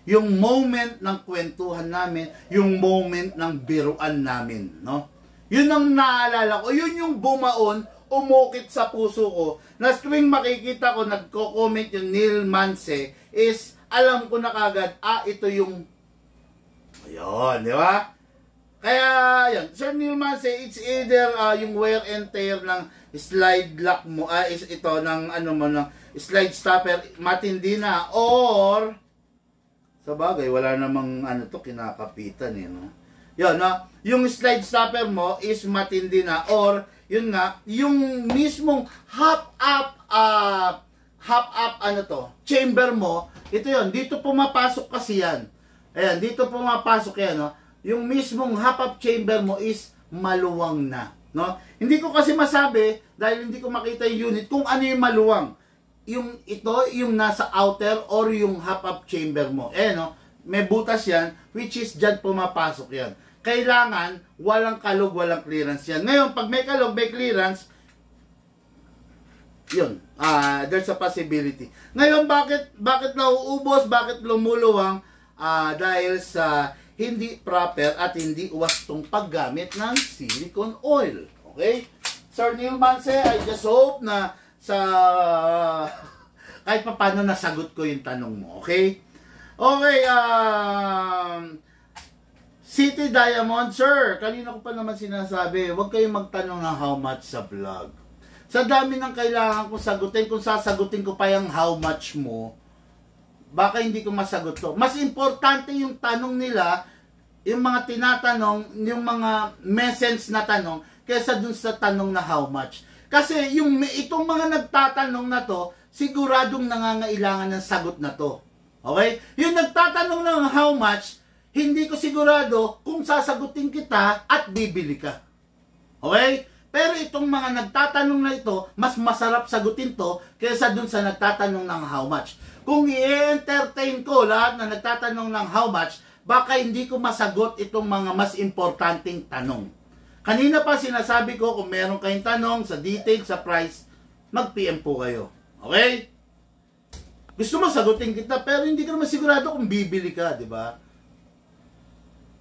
Yung moment ng kwentuhan namin, yung moment ng biruan namin, no? Yun ang naalala ko. Yun yung bumaon, umukit sa puso ko. Na tuwing makikita ko, nagko-comment yung Neil Manse, is alam ko na kagad, ito yung, ayun, di ba? Kaya, yun, Sir Neil Manse, it's either yung wear and tear ng slide lock mo, is ito, ng ng slide stopper, matindi na, or, sa bagay, wala namang, kinakapitan no? Yun, no? Yung slide stopper mo is matindi na, or, yun nga, yung mismong half up, chamber mo, ito yun, dito pumapasok kasi yan. Ayan, dito pumapasok yan, no? Yung mismong half-up chamber mo is maluwang na, no? Hindi ko kasi masabi, dahil hindi ko makita yung unit, kung ano yung maluwang. Yung ito, yung nasa outer, or yung half-up chamber mo. No? May butas yan, which is dyan pumapasok yan. Kailangan, walang kalog, walang clearance yan. Ngayon, pag may kalog, may clearance, yun, there's a possibility. Ngayon, bakit nauubos, bakit lumuluwang? Dahil sa hindi proper at hindi wastong paggamit ng silicone oil. Okay? Sir Neil Manse, I just hope na sa kahit pa paano nasagot ko yung tanong mo. Okay? Okay, City Diamond, sir, kanina ko pa naman sinasabi, huwag kayong magtanong ng how much sa vlog. Sa dami ng kailangan kong sagutin, kung sasagutin ko pa yung how much mo, baka hindi ko masagot to. Mas importante yung tanong nila, yung mga tinatanong, yung mga message na tanong, kaysa dun sa tanong na how much. Kasi itong mga nagtatanong na to, siguradong nangangailangan ng sagot na to. Okay? Yung nagtatanong ng how much, hindi ko sigurado kung sasagutin kita at bibili ka. Okay? Pero itong mga nagtatanong na ito, mas masarap sagutin to kaysa dun sa nagtatanong ng how much. Kung i-entertain ko lahat na nagtatanong ng how much, baka hindi ko masagot itong mga mas importanteng tanong. Kanina pa sinasabi ko, kung meron kayong tanong sa detail, sa price, mag-PM po kayo. Okay? Gusto mo sagutin kita, pero hindi ka naman sigurado kung bibili ka, di ba?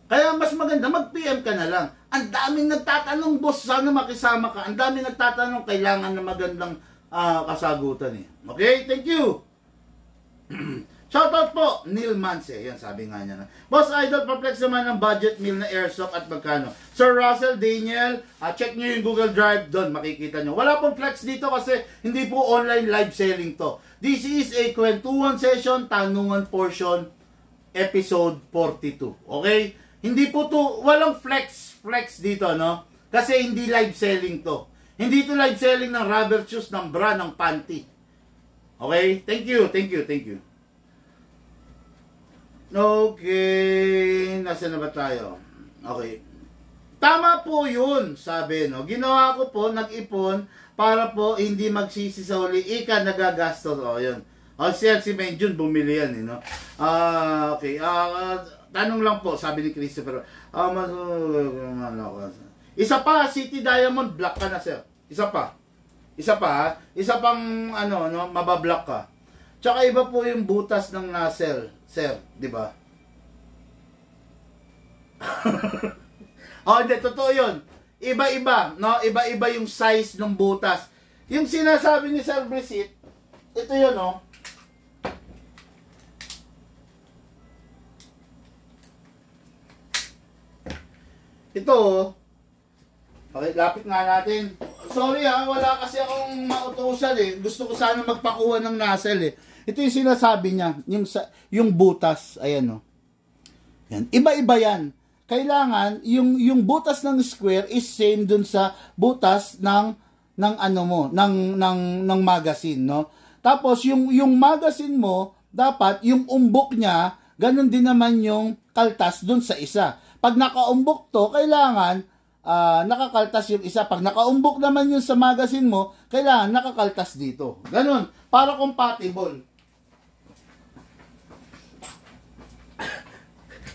Kaya mas maganda, mag-PM ka na lang. Ang daming nagtatanong, boss, sana makisama ka. Ang daming nagtatanong, kailangan na magandang kasagutan eh. Okay, thank you. Shoutout po, Neil Manse. Yan, sabi nga niya na. Boss Idol, perplex naman ang budget meal na airsoft at magkano. Sir Russell, Daniel, check nyo yung Google Drive doon, makikita nyo. Wala pong flex dito kasi hindi po online live selling to. This is a kwentuhan session, tanungan portion, episode 42. Okay? Hindi po to, walang flex dito, no? Kasi hindi live selling to. Hindi to live selling ng rubber shoes, ng bra, ng panty. Okay? Thank you. Okay, nasa na ba tayo? Okay. Tama po yun, sabi, no? Ginawa ko po, nag-ipon, para po hindi magsisi sa huli. Ika, nagagastos. O, yun. O, si Menjun, bumili yan, no? Okay. Tanong lang po, sabi ni Christopher. Isa pa, City Diamond, black ka na, sir. Isa pa, ha? Isa pang, no, mabablock ka. Tsaka iba po yung butas ng nozzle, sir, di ba? Hindi, totoo yun. Iba-iba, no? Iba-iba yung size ng butas. Yung sinasabi ni Sir Brisit, ito yun, no? Ito, okay, lapit nga natin. Sorry wala kasi akong mautusan eh. Gusto ko sana magpakuha ng nozzle eh. Ito yung sinasabi niya, yung butas, ayan no. Yan, iba-iba yan. Kailangan yung butas ng square is same dun sa butas ng magazine, no? Tapos yung magazine mo, dapat yung umbok niya, ganun din naman yung kaltas dun sa isa. Pag nakaumbok to, kailangan nakakaltas yung isa. Pag nakaumbok naman yun sa magazine mo, kailangan nakakaltas dito. Ganun, para compatible.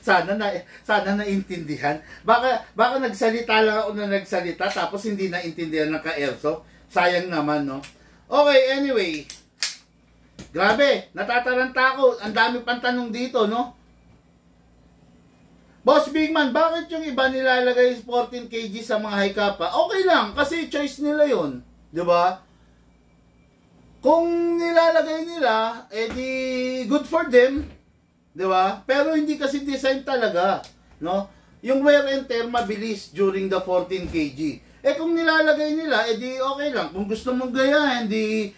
Sana naintindihan. Baka nagsalita lang ako na nagsalita tapos hindi naintindihan ng ka-airsoft. Sayang naman, no? Okay, anyway. Grabe, natataranta ako. Ang dami pang tanong dito, no? Boss Bigman, bakit yung iba nilalagay 14 kg sa mga high kappa? Okay lang, kasi choice nila yon, di ba? Kung nilalagay nila, edi good for them. Di ba? Pero hindi kasi design talaga, no? Yung wear and tear mabilis during the 14 kg. Kung nilalagay nila, edi okay lang. Kung gusto mong gayahin, di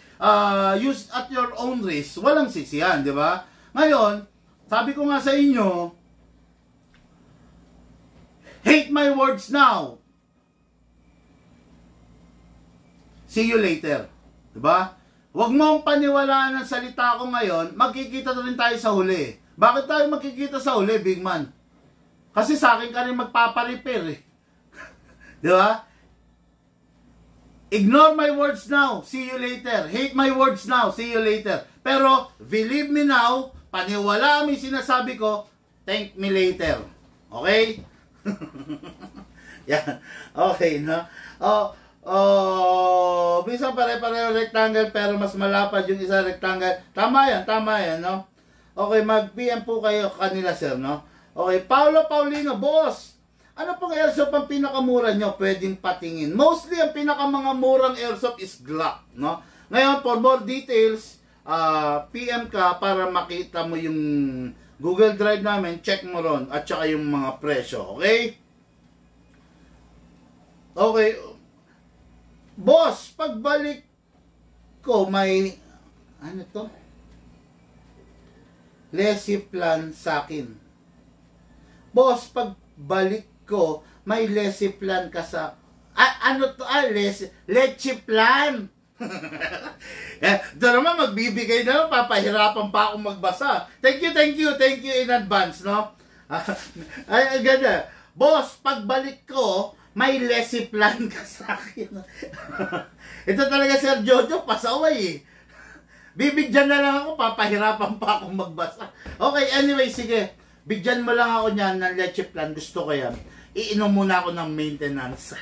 use at your own risk. Walang sisiyan, di ba? Ngayon, sabi ko nga sa inyo, hate my words now. See you later. Di ba? Huwag mo akong paniwalaan ng salita ko ngayon, magkikita na rin tayo sa huli. Bakit tayo magkikita sa uli, big man? Kasi sa akin ka rin magpaparepair eh. Di ba? Ignore my words now, see you later. Hate my words now, see you later. Pero, believe me now, paniwala mo yung sinasabi ko, thank me later. Okay? Yan. Okay, no? Minsan pare-pareho rectangle pero mas malapad yung isa rectangle. Tama yan, no? Okay, mag-PM po kayo kanila, sir, no? Okay, Paulino, boss, ano pong airsoft ang pinakamura nyo? Pwedeng patingin. Mostly, ang pinakamanga murang airsoft is Glock, no? Ngayon, for more details, PM ka para makita mo yung Google Drive namin, check mo ron, at saka yung mga presyo, okay? Okay. Boss, pagbalik ko, may, ano to? Lessee plan sa akin. Boss, pagbalik ko, may lessee plan ka sa... ano to? Lessee plan. Doon naman magbibigay na, papahirapan pa akong magbasa. Thank you in advance, no? Ay, ganda. Boss, pagbalik ko, may lessee plan ka sa akin. Ito talaga, Sir Jojo, pasaway eh. Bibigyan na lang ako, papahirapan pa akong magbasa. Okay, anyway, sige. Bigyan mo lang ako niyan ng leche plan. Gusto ko yan. Iinom muna ako ng maintenance.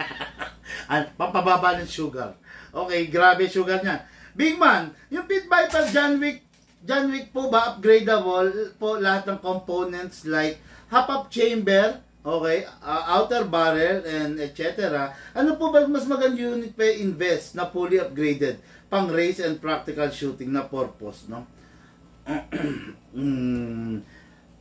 Pampababa ng sugar. Okay, grabe sugar niya. Big man, yung Pit Viper John Wick po ba upgradable po lahat ng components like hop-up chamber? Okay, outer barrel and etc. Ano po ba mas magandang unit pa invest na fully upgraded pang race and practical shooting na purpose, no?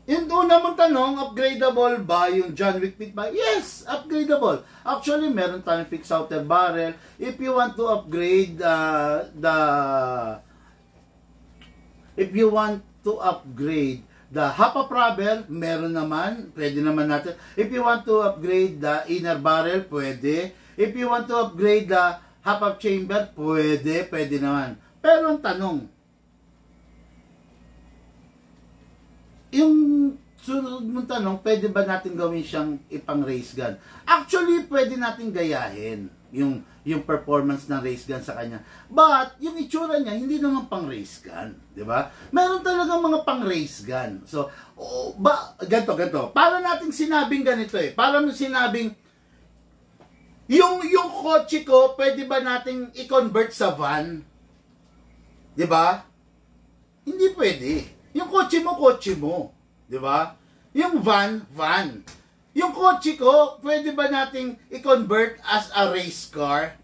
Yung una mong tanong, upgradable ba yung John Wick Pit ba? Yes, upgradable. Actually, meron tayong fixed outer barrel. If you want to upgrade the half-up rubber, meron naman, pwede naman natin. If you want to upgrade the inner barrel, pwede. If you want to upgrade the half-up chamber, pwede naman. Pero ang tanong, yung sunod mong tanong, pwede ba natin gawin siyang ipang race gun? Actually, pwede natin gayahin yung performance ng race gun sa kanya. But, yung itsura niya, hindi naman pang race gun. Di ba? Meron talagang mga pang race gun. So, ganito. Para nating sinabing ganito eh. Para sinabing, yung kotse ko, pwede ba nating i-convert sa van? Di ba? Hindi pwede. Yung kotse mo. Di ba? Yung van. Yung kotse ko, pwede ba nating i-convert as a race car?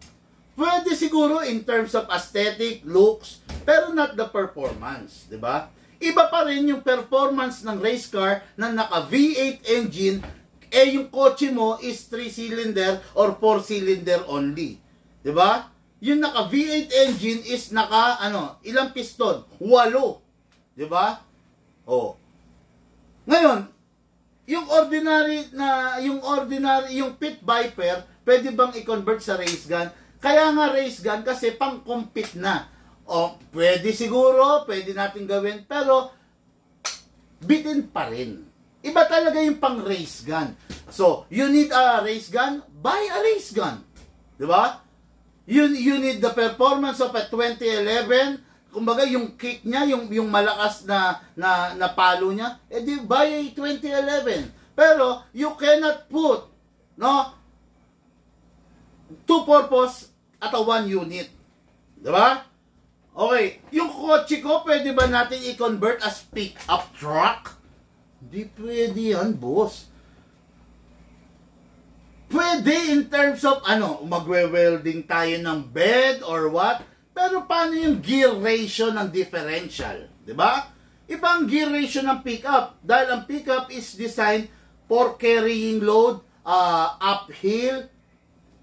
Pwede siguro in terms of aesthetic, looks, pero not the performance, di ba? Iba pa rin yung performance ng race car na naka V8 engine, yung kotse mo is 3-cylinder or 4-cylinder only. Di ba? Yung naka V8 engine is naka, ilang piston? 8. Di ba? Oh. Ngayon, yung Pit Viper, pwede bang i-convert sa race gun? Kaya nga race gun kasi pang-compete na. O, pwede siguro, pwede natin gawin, pero bitin pa rin. Iba talaga yung pang-race gun. So, you need a race gun? Buy a race gun. Diba? You need the performance of a 2011. Kumbaga, yung kick niya, yung malakas na palo niya, di buy 2011. Pero, you cannot put, two purpose at a one unit. Diba? Okay, yung kotse ko, pwede ba natin i-convert as pick-up truck? Hindi pwede yan, boss. Pwede in terms of, magwe-welding tayo ng bed or what? Pero paano yung gear ratio ng differential? Diba? Iba ang gear ratio ng pickup. Dahil ang pickup is designed for carrying load, uphill,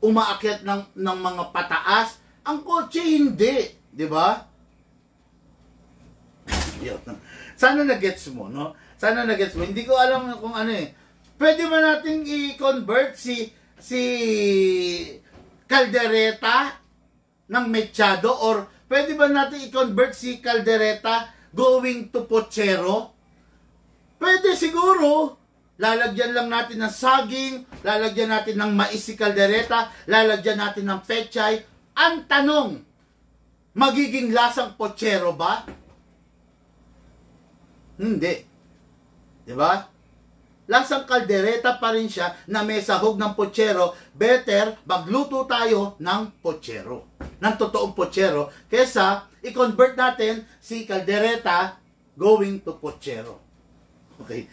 umaakyat ng mga pataas. Ang kotse hindi. Diba? Sana na-gets mo, no? Sana na-gets mo. Hindi ko alam kung ano eh. Pwede ba nating i-convert si Caldereta ng Machado, or pwede ba natin i-convert si Caldereta going to Pochero? Pwede siguro. Lalagyan lang natin ng saging, lalagyan natin ng mais si Caldereta, lalagyan natin ng pechay. Ang tanong, magiging lasang Pochero ba? Hindi. Diba? Lasang Caldereta pa rin siya na may sahog ng Pochero. Better magluto tayo ng Pochero, ng totoong Pochero, kesa i-convert natin si Caldereta going to Pochero. Okay.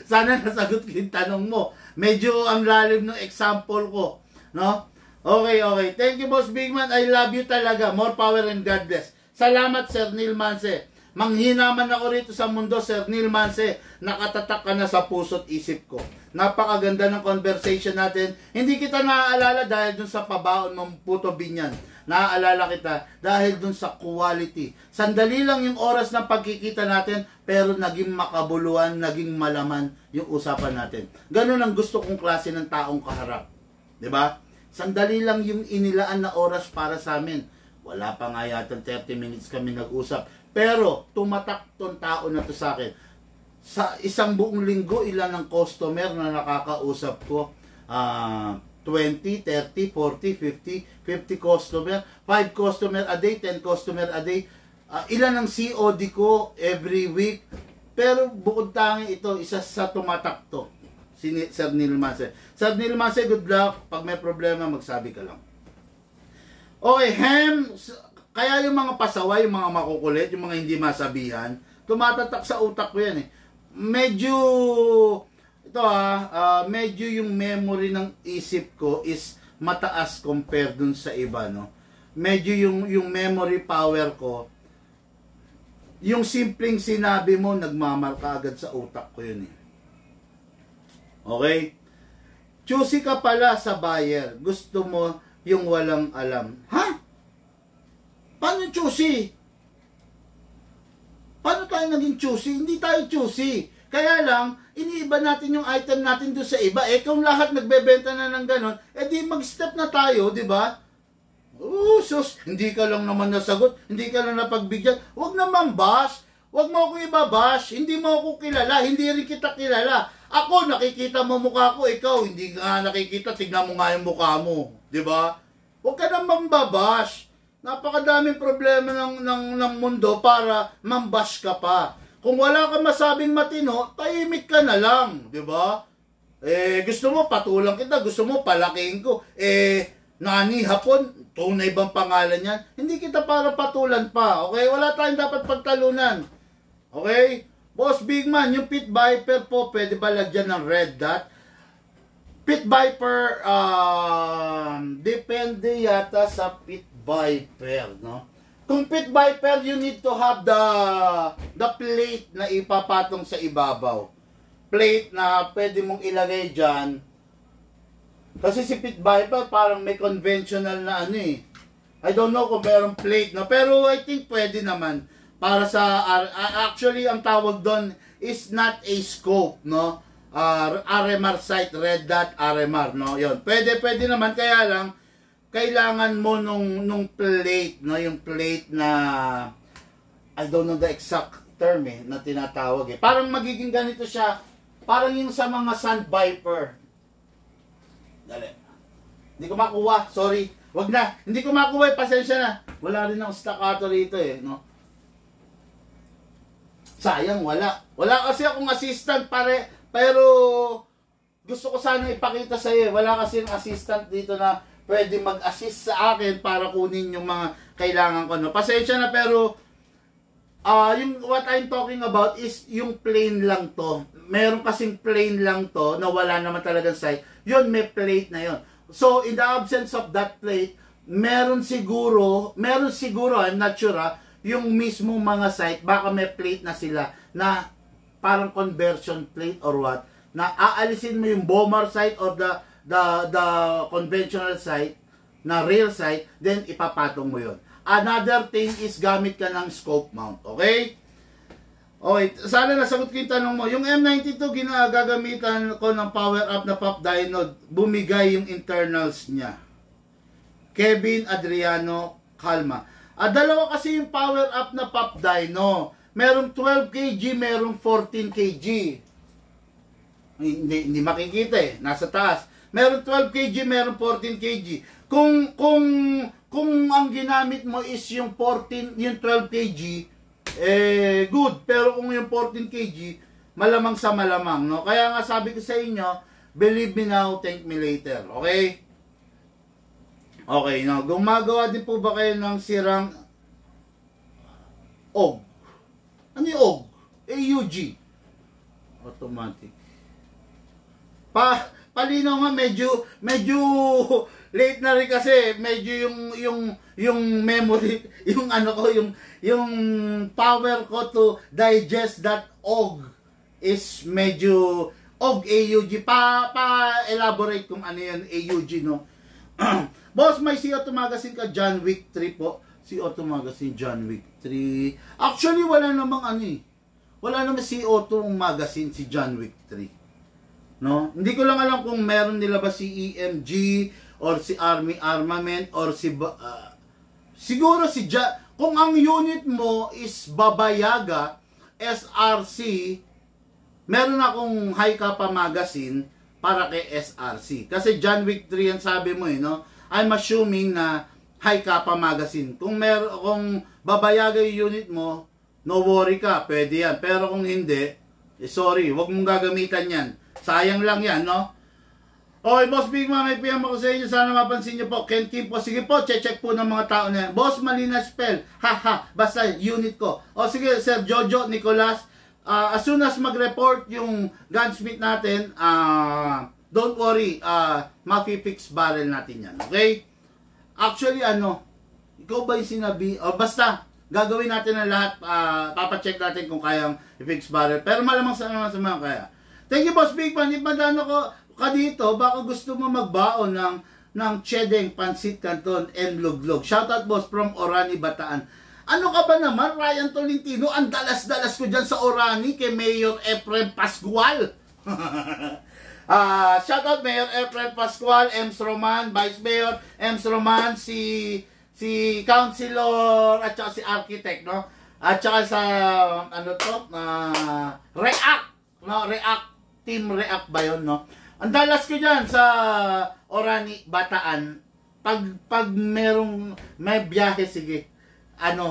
Sana nasagot ko yung tanong mo. Medyo ang lalim ng example ko, no? Okay. Thank you, Boss Bigman. I love you talaga. More power and God bless. Salamat, Sir Neil Manse. Manghina man ako rito sa mundo, Sir Neil Manse. Nakatatak ka na sa puso't isip ko. Napakaganda ng conversation natin. Hindi kita naaalala dahil dun sa pabaon mong puto binyan. Naaalala kita dahil dun sa quality. Sandali lang yung oras ng pagkikita natin, pero naging makabuluhan, naging malaman yung usapan natin. Ganun ang gusto kong klase ng taong kaharap. Diba? Sandali lang yung inilaan na oras para sa amin. Wala pa nga yata 30 minutes kami nag-usap. Pero tumatak tong tao na to sa akin. Sa isang buong linggo, ilan ang customer na nakakausap ko? 20, 30, 40, 50 customer, 5 customer a day, 10 customer a day. Ilan ang COD ko every week. Pero bukod tangi ito, isa sa tumatak to. Si Sir Neil Manse. Sir Neil Manse, good luck. Pag may problema, magsabi ka lang. Okay, kaya yung mga pasaway, yung mga makukulit, yung mga hindi masabihan, tumatatak sa utak ko yan eh. Medyo medyo yung memory ng isip ko is mataas compare dun sa iba, no? Medyo yung memory power ko, yung simpleng sinabi mo, nagmamarka agad sa utak ko yun eh. Okay? Choosy ka pala sa buyer. Gusto mo yung walang alam. Ha? Paano choosy? Paano tayo naging choosy? Hindi tayo choosy. Kaya lang, iniiba natin yung item natin doon sa iba. Kung lahat nagbebenta na ng ganon, di mag-step na tayo, di ba? Sus, hindi ka lang naman nasagot, hindi ka lang napagbigyan. Huwag naman bash. Huwag mo ako ibabash. Hindi mo ako kilala, hindi rin kita kilala. Ako, nakikita mo mukha ko, ikaw, hindi ka nakikita, tignan mo nga yung mukha mo. Di ba? Huwag ka naman babash. Napakadaming problema ng mundo para mambash ka pa. Kung wala kang masabing matino, tahimik ka na lang, di ba? Gusto mo patulang kita, gusto mo palakihin ko. Nani Hapon, tunay bang pangalan yan? Hindi kita para patulan pa, okay? Wala tayong dapat pagtalunan. Okay? Boss Big Man, yung Pit Viper po, pwede ba lagyan ng red dot? Pit Viper, depende yata sa Pit Viper, no? Kung Pit Viper, you need to have the plate na ipapatong sa ibabaw. Plate na pwede mong ilagay dyan. Kasi si Pit Viper parang may conventional na ano eh. I don't know kung mayroong plate, no? Pero I think pwede naman. Para sa, actually ang tawag doon is not a scope, no? RMR sight, red dot RMR, no? Yun. Pwede naman, kaya lang kailangan mo nung plate, no? Yung plate na I don't know the exact term na tinatawag eh. Parang magiging ganito siya, parang yung sa mga Sand Viper. Dali. Hindi ko makuha, sorry. Wag na. Hindi ko makuha, pasensya na. Wala rin akong staccato rito eh, no? Sayang, wala. Wala kasi akong assistant pero gusto ko sana ipakita sa iyo. Wala kasi yung assistant dito na pwede mag-assist sa akin para kunin yung mga kailangan ko, no? Pasensya na, pero yung what I'm talking about is yung plain lang to. Meron kasing plain lang to na wala naman talagang sight. Yun, may plate na yun. So, in the absence of that plate, meron siguro, I'm not sure yung mismo mga sight, baka may plate na sila na parang conversion plate or what, na aalisin mo yung bomber sight or the conventional sight na real sight, then ipapatong mo yun. Another thing is gamit ka ng scope mount, okay? Okay, sana nasagot ko yung tanong mo. Yung M92 ginagagamitan ko ng power up na pop diode, bumigay yung internals niya. Kevin Adriano Calma. Dalawa kasi yung power up na pop dyno. Merong 12 kg, merong 14 kg. Hindi makikita eh, nasa taas. Meron 12 kg, meron 14 kg. Kung ang ginamit mo is yung 12 kg, good. Pero kung yung 14 kg, malamang sa malamang, no? Kaya nga sabi ko sa inyo, believe me now, thank me later. Okay? Okay, no? Gumagawa din po ba kayo ng sirang OG? Ano yung OG? AUG. Automatic. Palinaw nga, medyo late na rin kasi medyo yung memory, yung ano ko, yung power ko to digest that OG is medyo OG AUG. Pa-elaborate kung ano yan AUG, no? Boss, may CO2 magazine ka John Wick 3 po. CO2 magazine John Wick 3. Actually, wala namang ano eh. Wala namang CO2 magazine si John Wick 3. No? Hindi ko lang alam kung meron nila ba si EMG or si Army Armament or si siguro si kung ang unit mo is Babayaga SRC, meron akong high kappa magazine para kay SRC. Kasi John Wick 3 ang sabi mo eh, no? I'm assuming na high kappa magazine. Kung Babayaga yung unit mo, no worry ka, pwede yan. Pero kung hindi, sorry, wag mong gagamitan yan. Sayang lang yan, no? Okay, Boss Big Man, may PM ako sa inyo. Sana mapansin nyo po. Ken Kim po. Sige po, check po ng mga tao na yan. Boss, mali na spell. Haha, basta unit ko. O sige, Sir Jojo Nicolas, as soon as mag-report yung gunsmith natin, don't worry, mapi-fix barrel natin yan. Okay? Actually, ikaw ba yung sinabi? Basta, gagawin natin ang lahat, papacheck natin kung kayang i-fix barrel. Pero malamang sa mga kaya. Thank you, Boss Big Man. If madano ko ka dito, baka gusto mo magbaon ng Chedeng, Pansit Canton, and Luglog. Shoutout, boss, from Orani, Bataan. Ano ka ba naman, Ryan Tolentino? Ang dalas-dalas ko dyan sa Orani kay Mayor Efrem Pascual. Shoutout Mayor Efrem Pascual, Ems Roman, Vice Mayor Ems Roman, si Councilor, at saka si Architect, no? At saka sa, React, no? Team React ba yun, no? Ang dalas ko dyan sa Orani, Bataan. Pag may biyahe, sige,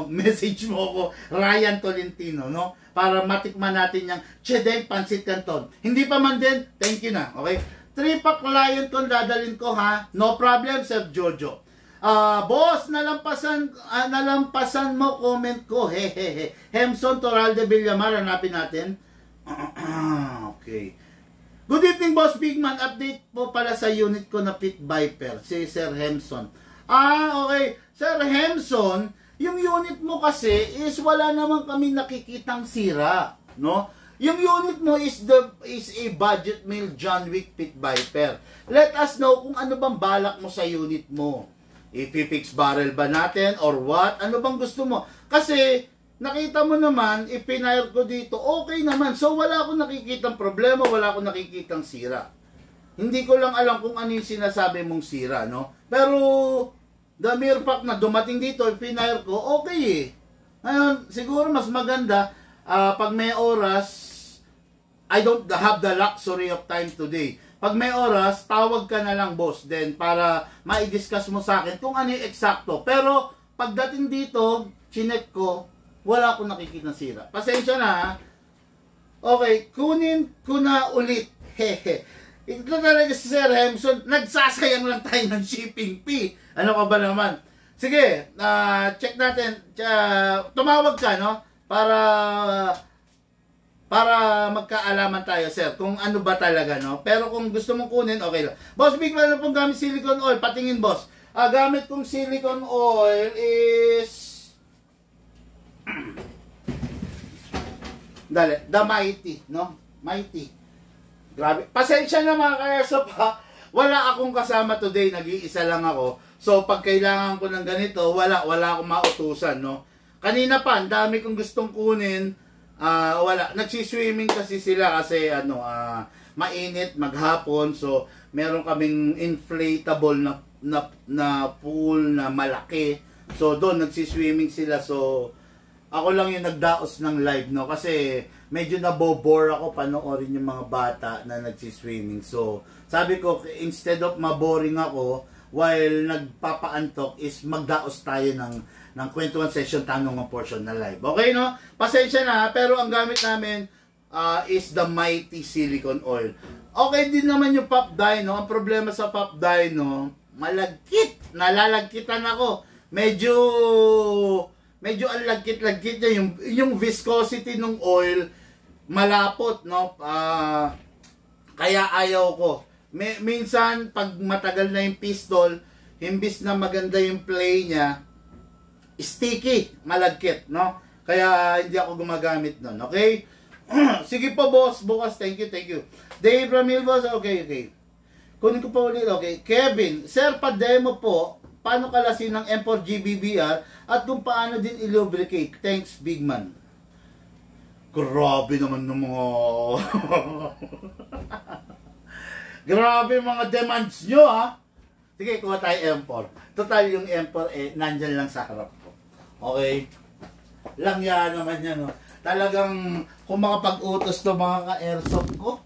message mo ako, Ryan Tolentino, no? Para matikman natin yung Chedeng Pansit Canton. Hindi pa man din, thank you na, okay? 3-pack client ko, dadalhin ko, ha? No problem, Sir Jojo. Boss, nalampasan mo comment ko, hehehe. Hemson Toralde Villamar, hanapin natin. Okay. Good evening, Boss Big Man. Update po pala sa unit ko na Pit Viper, si Sir Hemson. Okay. Sir Hemson, yung unit mo kasi is wala naman kami nakikitang sira, no? Yung unit mo is a budget meal John Wick Pit Viper. Let us know kung ano bang balak mo sa unit mo. Ipi-fix barrel ba natin or what? Ano bang gusto mo? Kasi nakita mo naman, ipinire ko dito, okay naman. So, wala akong nakikitang problema, wala akong nakikitang sira. Hindi ko lang alam kung ano yung sinasabi mong sira, no? Pero, the mere fact na dumating dito, ipinire ko, okay eh. Ngayon, siguro mas maganda, pag may oras, I don't have the luxury of time today. Pag may oras, tawag ka na lang, boss, then para ma-discuss mo sa akin kung ano yung eksakto. Pero, pagdating dito, chinek ko, wala akong nakikita sira. Pasensya na, ha? Okay, kunin ko na ulit. Hehe. Ito talaga si Sir Hemson, nagsasayang lang tayo ng shipping fee. Ano ka ba naman? Sige, check natin. Tumawag ka, no? Para magkaalaman tayo, sir, kung ano ba talaga, no? Pero kung gusto mong kunin, okay lang. Boss, Big Man, ano pong gamit silicone oil? Patingin, boss. Gamit kong silicone oil is The Mighty, no? Mighty. Grabe. Pasensya na mga ka-airsoft, ha. Wala akong kasama today, nag-iisa lang ako. So pag kailangan ko ng ganito, wala akong mautusan, no? Kanina pa, ang dami kong gustong kunin. Wala. Nagsiswimming kasi sila kasi mainit maghapon. So meron kaming inflatable na pool na malaki. So doon nagsiswimming sila. So ako lang yung nagdaos ng live, no? Kasi medyo nabobore ako panoorin yung mga bata na nagsiswimming. So, sabi ko, instead of maboring ako, while nagpapaantok, is magdaos tayo ng kwentuhan session, tanong portion na live. Okay, no? Pasensya na, pero ang gamit namin is the Mighty Silicone Oil. Okay din naman yung Pop Dino. Ang problema sa Pop Dino, malagkit. Nalalagkitan ako. Medyo ang lagkit-lagkit niya, yung viscosity ng oil, malapot, no? Kaya ayaw ko. Minsan, pag matagal na yung pistol, imbis na maganda yung play niya, sticky, malagkit, no? Kaya hindi ako gumagamit nun, okay? Sige po, boss, bukas, thank you. Dave Ramil, boss, okay. Kunin ko pa ulit, okay? Kevin, sir, pa-demo po, paano kalasin ng M4 GBBR at kung paano din i-lubricate. Thanks, Big Man. Grabe naman ng mga... Grabe mga demands nyo, ha? Sige, kuha tayo M4. Total yung M4, nandyan lang sa harap ko. Okay? Langya naman yan, no? Talagang kung makapag-utos to mga ka-airsoft ko.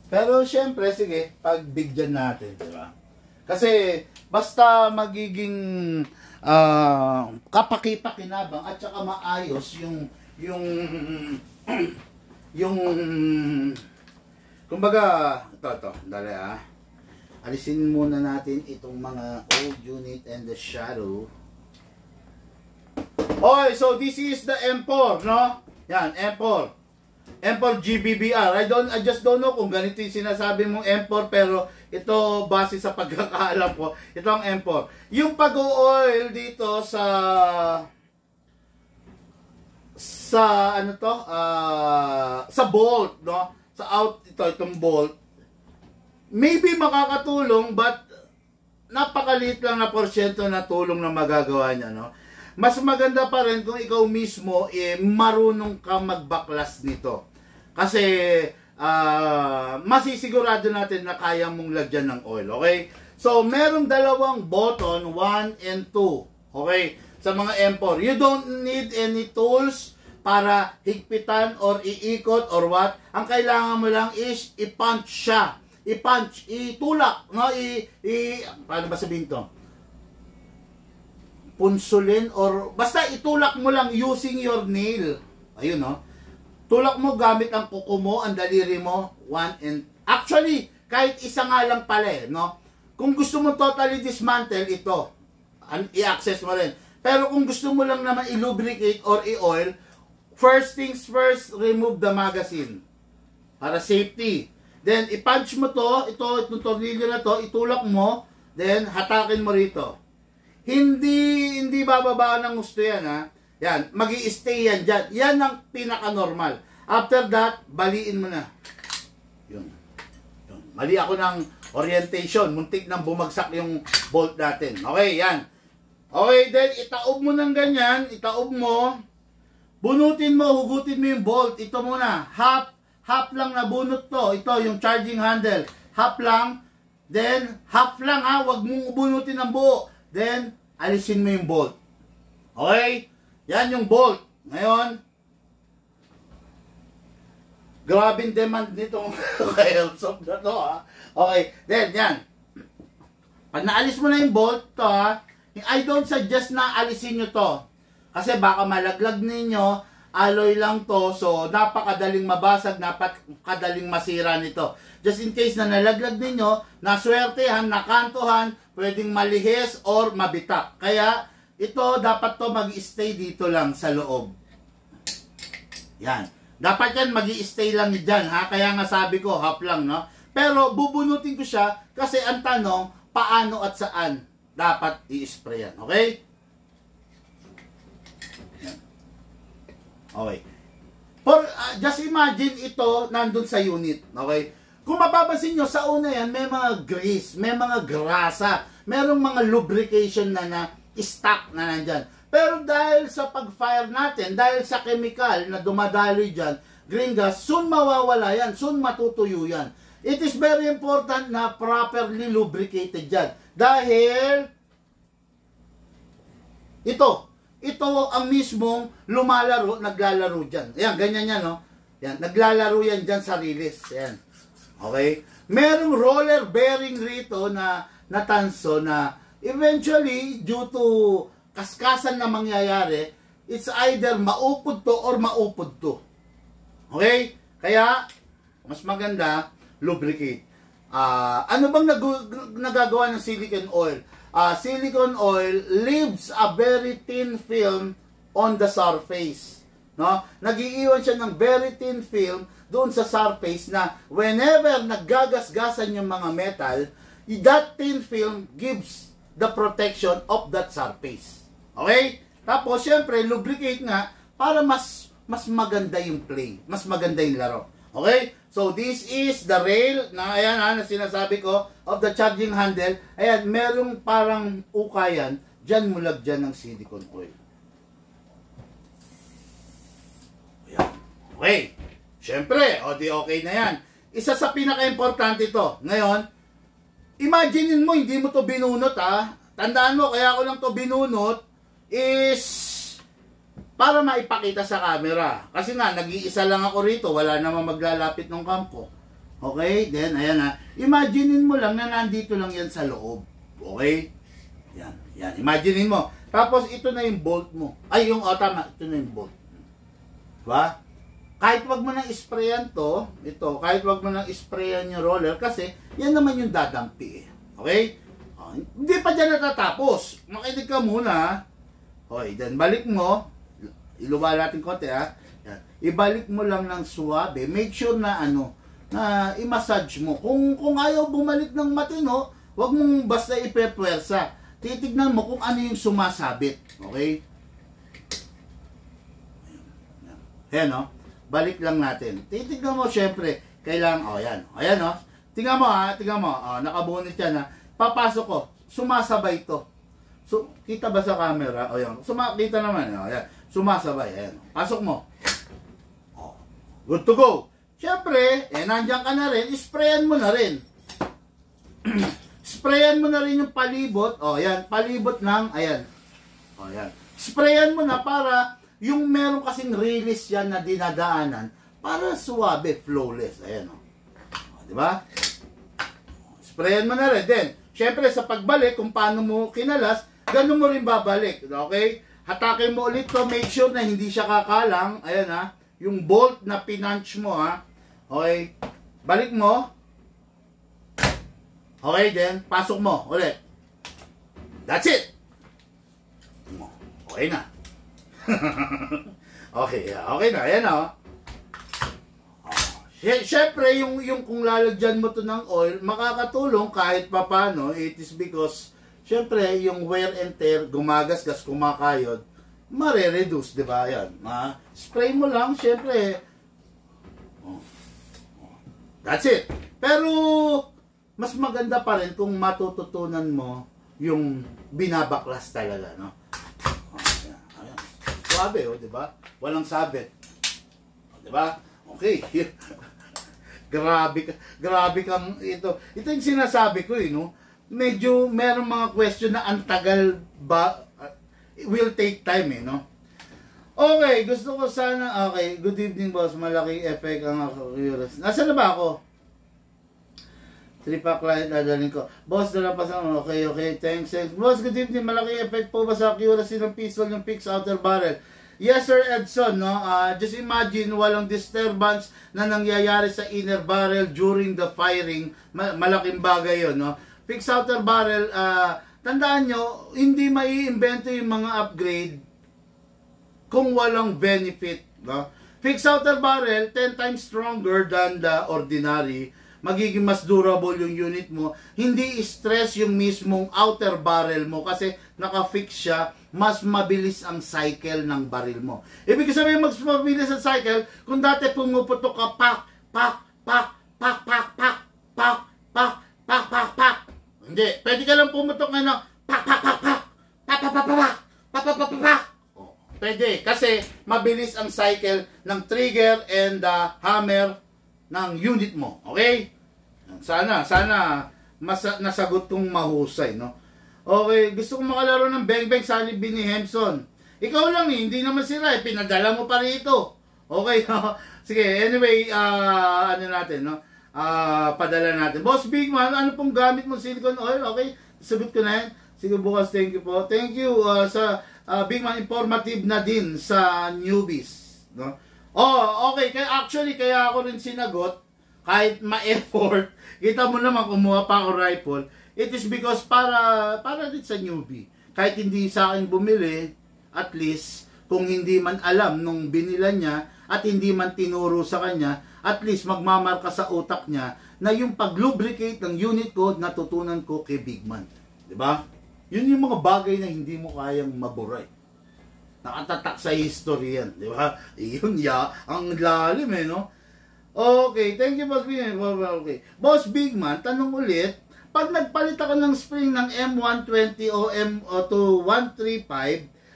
Pero syempre, sige, pagbigyan natin, di ba? Kasi basta magiging kapaki-pakinabang at saka maayos yung kumbaga, ito, dali alisin muna natin itong mga old unit and the shadow. Okay, so this is the M4, no? Yan, M4. M4 GBBR. I just don't know kung ganito yung sinasabi mong M4, pero ito base sa pagkakaalam ko, ito ang M4. Yung pag-oil dito sa ano to, sa bolt, no? Sa itong bolt. Maybe makakatulong, but napakaliit lang na porsyento na tulong na magagawa niya, no? Mas maganda pa rin kung ikaw mismo marunong ka magbaklas nito. Kasi masisigurado natin na kaya mong lagyan ng oil, okay? So, merong dalawang button, 1 and 2, okay? Sa mga M4, you don't need any tools para higpitan or iikot or what. Ang kailangan mo lang is i-punch siya. I-punch, itulak, no? Paano ba sabihin to? Punsulin or basta itulak mo lang using your nail. Ayun, no? Tulak mo gamit ang kuko mo, ang daliri mo, actually, kahit isa nga lang pala, no? Kung gusto mo totally dismantle ito, i-access mo rin. Pero kung gusto mo lang naman i-lubricate or i-oil, first things first, remove the magazine para safety. Then, i-punch mo to, itong tornilyo na to, itulak mo, then hatakin mo rito. Hindi bababaan ng gusto yan, ha. Yan, magi-stay yan dyan. Yan ang pinaka-normal. After that, baliin mo na. Yun. Mali ako ng orientation. Muntik nang bumagsak yung bolt natin. Okay, yan. Okay, then itaob mo ng ganyan. Itaob mo. Bunutin mo, hugutin mo yung bolt. Ito muna. Half lang na bunot to. Ito, yung charging handle. Half lang. Then, half lang, ha. Huwag mong bunutin ng buo. Then, alisin mo yung bolt. Okay? Yan yung bolt. Ngayon, grabing demand nitong airsoft na to, ha. Okay, then, yan. Pag naalis mo na yung bolt to, ha, I don't suggest na alisin nyo to. Kasi baka malaglag ninyo, alloy lang to, so napakadaling mabasag, napakadaling masira nito. Just in case na nalaglag ninyo, naswertehan, nakantuhan, pwedeng malihis or mabitak. Kaya ito, dapat to mag-stay dito lang sa loob. Yan. Dapat yan mag-stay lang dyan, ha? Kaya nga sabi ko, half lang, no? Pero bubunutin ko siya kasi ang tanong, paano at saan dapat i-spray yan. Okay? Okay. Just imagine ito nandun sa unit. Okay? Kung mapapansin nyo, sa una yan, may mga grease, may mga grasa, merong mga lubrication na stock na nandyan. Pero dahil sa pag-fire natin, dahil sa chemical na dumadaloy dyan, green gas, soon mawawala yan, soon matutuyo yan. It is very important na properly lubricated dyan. Dahil ito ang mismong lumalaro, naglalaro dyan. Ayan, ganyan yan, no? Yan, naglalaro yan dyan sa release. Ayan. Okay? Merong roller bearing rito na tanso na eventually, due to kaskasan na mangyayari, it's either maupod to or maupod to. Okay? Kaya, mas maganda, lubricate. Ano bang nagagawa ng silicone oil? Silicone oil leaves a very thin film on the surface. No? Nag-iiwan siya ng very thin film doon sa surface na whenever naggagasgasan yung mga metal, that thin film gives the protection of that surface. Okay? Tapos, syempre, lubricate nga para mas maganda yung play. Mas maganda yung laro. Okay? So, this is the rail na, ayan na sinasabi ko, of the charging handle. Ayan, merong parang ukayan. Diyan mo lagyan ng silicone oil. Ayan. Okay. Syempre, o di okay na yan. Isa sa pinaka-importante ito. Ngayon, imaginein mo, hindi mo to binunot, ha. Tandaan mo, kaya ko lang to binunot is para maipakita sa camera. Kasi nga, nag-iisa lang ako rito. Wala namang maglalapit ng kampo. Okay? Then, ayan na. Imaginein mo lang na nandito lang yan sa loob. Okay? Yan. Yan. Imaginein mo. Tapos, ito na yung bolt mo. Ay, tama. Ito na yung bolt. Diba? Kahit wag mo nang isprayan to, kahit wag mo nang isprayan yung roller, kasi yan naman yung dadampi. Okay? Hindi pa dyan natatapos. Makinig ka muna. Okay, then balik mo. Iluwa natin konti, ha. Yan. Ibalik mo lang ng suwabe. Make sure na na i-massage mo. Kung ayaw bumalik ng matino, wag mong basta ipepwersa. Titignan mo kung ano yung sumasabit. Okay? Ayan, no? Balik lang natin. Titignan mo, syempre, kailangan, yan. Ayan, no? Tingnan mo, tingnan mo. Nakabunit yan, Papasok ko. Sumasabay to. So, kita ba sa camera? O, yan. Kita naman, ayan. Sumasabay, ayan. Pasok mo. Good to go. Syempre, nandiyan ka na rin, sprayan mo na rin. Sprayan mo na rin yung palibot. Yan, palibot ng, ayan. Yan. Sprayan mo na para yung meron kasing release yan na dinadaanan para suwabe, flawless. Ayan, diba? Sprayan mo na rin. Then, syempre sa pagbalik, kung paano mo kinalas, ganun mo rin babalik. Okay? Hatakin mo ulit to, make sure na hindi siya kakalang. Ayan, yung bolt na pinunch mo, Okay? Balik mo. Okay, then, pasok mo ulit. That's it. Okay na. Okay na. Ayan, Siyempre, yung kung lalagyan mo to ng oil, makakatulong kahit papano. It is because, siyempre, yung wear and tear, gumagasgas, kumakayod, mare-reduce, di ba? Yan. Spray mo lang, siyempre. That's it. Pero, mas maganda pa rin kung matututunan mo yung binabaklas talaga, no? Ayan. Suwabe, di ba? Walang sabit. Di ba? Okay. Grabe kang ito. Ito yung sinasabi ko, no? Medyo merong mga question na ang tagal ba, will take time, no? Okay, gusto ko sana, okay, good evening boss, malaking effect ang ako curious. Nasaan na ba ako? 3-pack client dadalhin ko. Boss, nalapasan mo, okay, thanks. Boss, good evening, malaking effect po ba sa accuracy ng pistol yung fixed outer barrel? Yes sir Edson, no? Just imagine walang disturbance na nangyayari sa inner barrel during the firing. Malaking bagay yun, no? Fixed outer barrel, tandaan nyo, hindi maiimbento yung mga upgrade kung walang benefit, no? Fixed outer barrel, 10 times stronger than the ordinary. Magiging mas durable yung unit mo. Hindi stress yung mismong outer barrel mo kasi naka-fix siya, mas mabilis ang cycle ng baril mo. Ibig sabihin, mas mabilis ang cycle, kung dati pumuputok ka, pak. Hindi, pwede ka lang pumutok pak. Pwede, kasi mabilis ang cycle ng trigger and the hammer ng unit mo. Okay? Sana nasagot kong mahusay, no? Okay, gusto kong makalaro ng Bang Bang Sunny B ni Hemson. Ikaw lang hindi naman sila, pinadala mo pa rito. Okay, no? Sige, anyway, natin, no? Padala natin. Boss Big Man, ano pong gamit mo silicone oil? Okay, sagot ko na yan. Sige, bukas, thank you po. Thank you sa Big Man, informative na din sa newbies, no? Okay, kaya ako rin sinagot kahit ma-effort. Kita mo naman kumuha pa ako rifle. It is because para din sa newbie. Kahit hindi sa akin bumili, at least kung hindi man alam nung binila niya at hindi man tinuro sa kanya, at least magmamarka sa utak niya na yung pag-lubricate ng unit ko natutunan ko kay Big Man. 'Di ba? Yun yung mga bagay na hindi mo kayang maburay. Nakatatak sa history yan, di ba? Yun ang lalim no? Okay, thank you Boss Big Man. Okay. Boss Big Man, tanong ulit, pag nagpalit ako ng spring ng M120 o M2135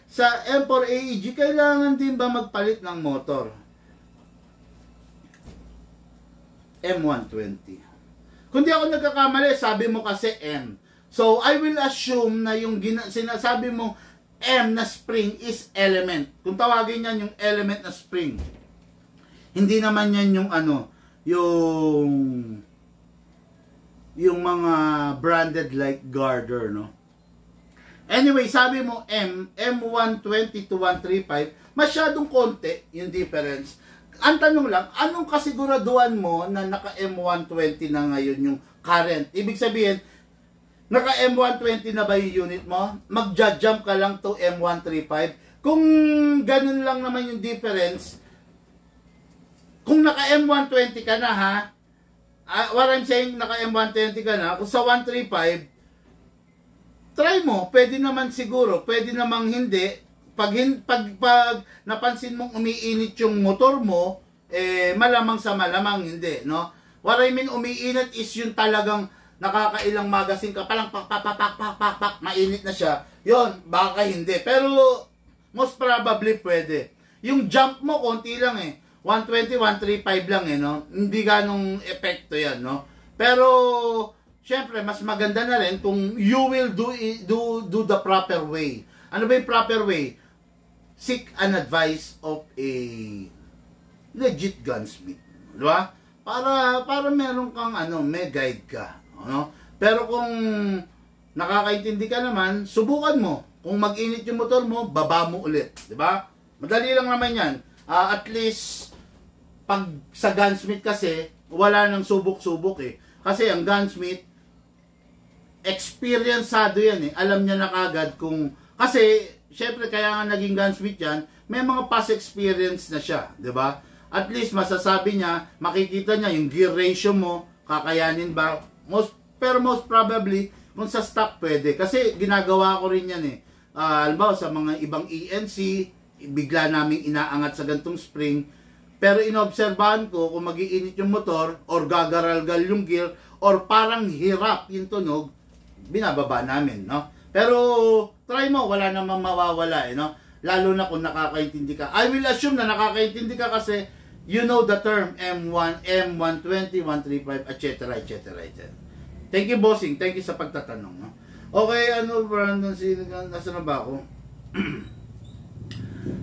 sa M4 AEG, kailangan din ba magpalit ng motor? M120. Kung di ako nagkakamali, sabi mo kasi M. So, I will assume na yung sinasabi mong M na spring is element. Kung tawagin yan yung element na spring. Hindi naman yan yung yung mga branded like Gardner, no? Anyway, sabi mo M120 to 135, masyadong konti yung difference. Ang tanong lang, anong kasiguraduhan mo na naka M120 na ngayon yung current? Ibig sabihin, naka M120 na ba yung unit mo? Magja-jump ka lang to M135. Kung ganun lang naman yung difference, kung naka M120 ka na ha, what I'm saying, naka M120 ka na, kung sa 135, try mo, pwede naman siguro, pwede namang hindi. Pag napansin mong umiinit yung motor mo, malamang sa malamang hindi, no? What I mean, umiinit is yung talagang nakakailang magasin ka, palang pak, mainit na siya. Yon, baka hindi. Pero, most probably pwede. Yung jump mo, konti lang 120, 135 lang no? Hindi ganong epekto yan, no? Pero, syempre, mas maganda na rin kung you will do the proper way. Ano ba yung proper way? Seek an advice of a legit gunsmith. Di ba? Para meron kang may guide ka. Ano? Pero kung nakakaintindi ka naman, subukan mo. Kung mag-init yung motor mo, baba mo ulit. Di ba? Madali lang naman yan. At least, pag sa gunsmith kasi, wala nang subok-subok Kasi ang gunsmith, experiencado yan Alam niya na kagad kung, kasi, syempre kaya nga naging gunsmith yan, may mga past experience na siya, di ba? At least masasabi niya, makikita niya yung gear ratio mo, kakayanin ba? Pero most probably, kung sa stock pwede. Kasi ginagawa ko rin yan halimbawa sa mga ibang ENC, bigla naming inaangat sa gantong spring. Pero inobserbahan ko kung mag-iinit yung motor, or gagaralgal yung gear, or parang hirap yung tunog, binababa namin, no? Pero try mo, wala namang mawawala no? Lalo na kung nakakaintindi ka. I will assume na nakakaintindi ka kasi you know the term M1, M120, 135, etc. Thank you, bossing. Thank you sa pagtatanong. No? Okay, Brandon, nasa na ba ako?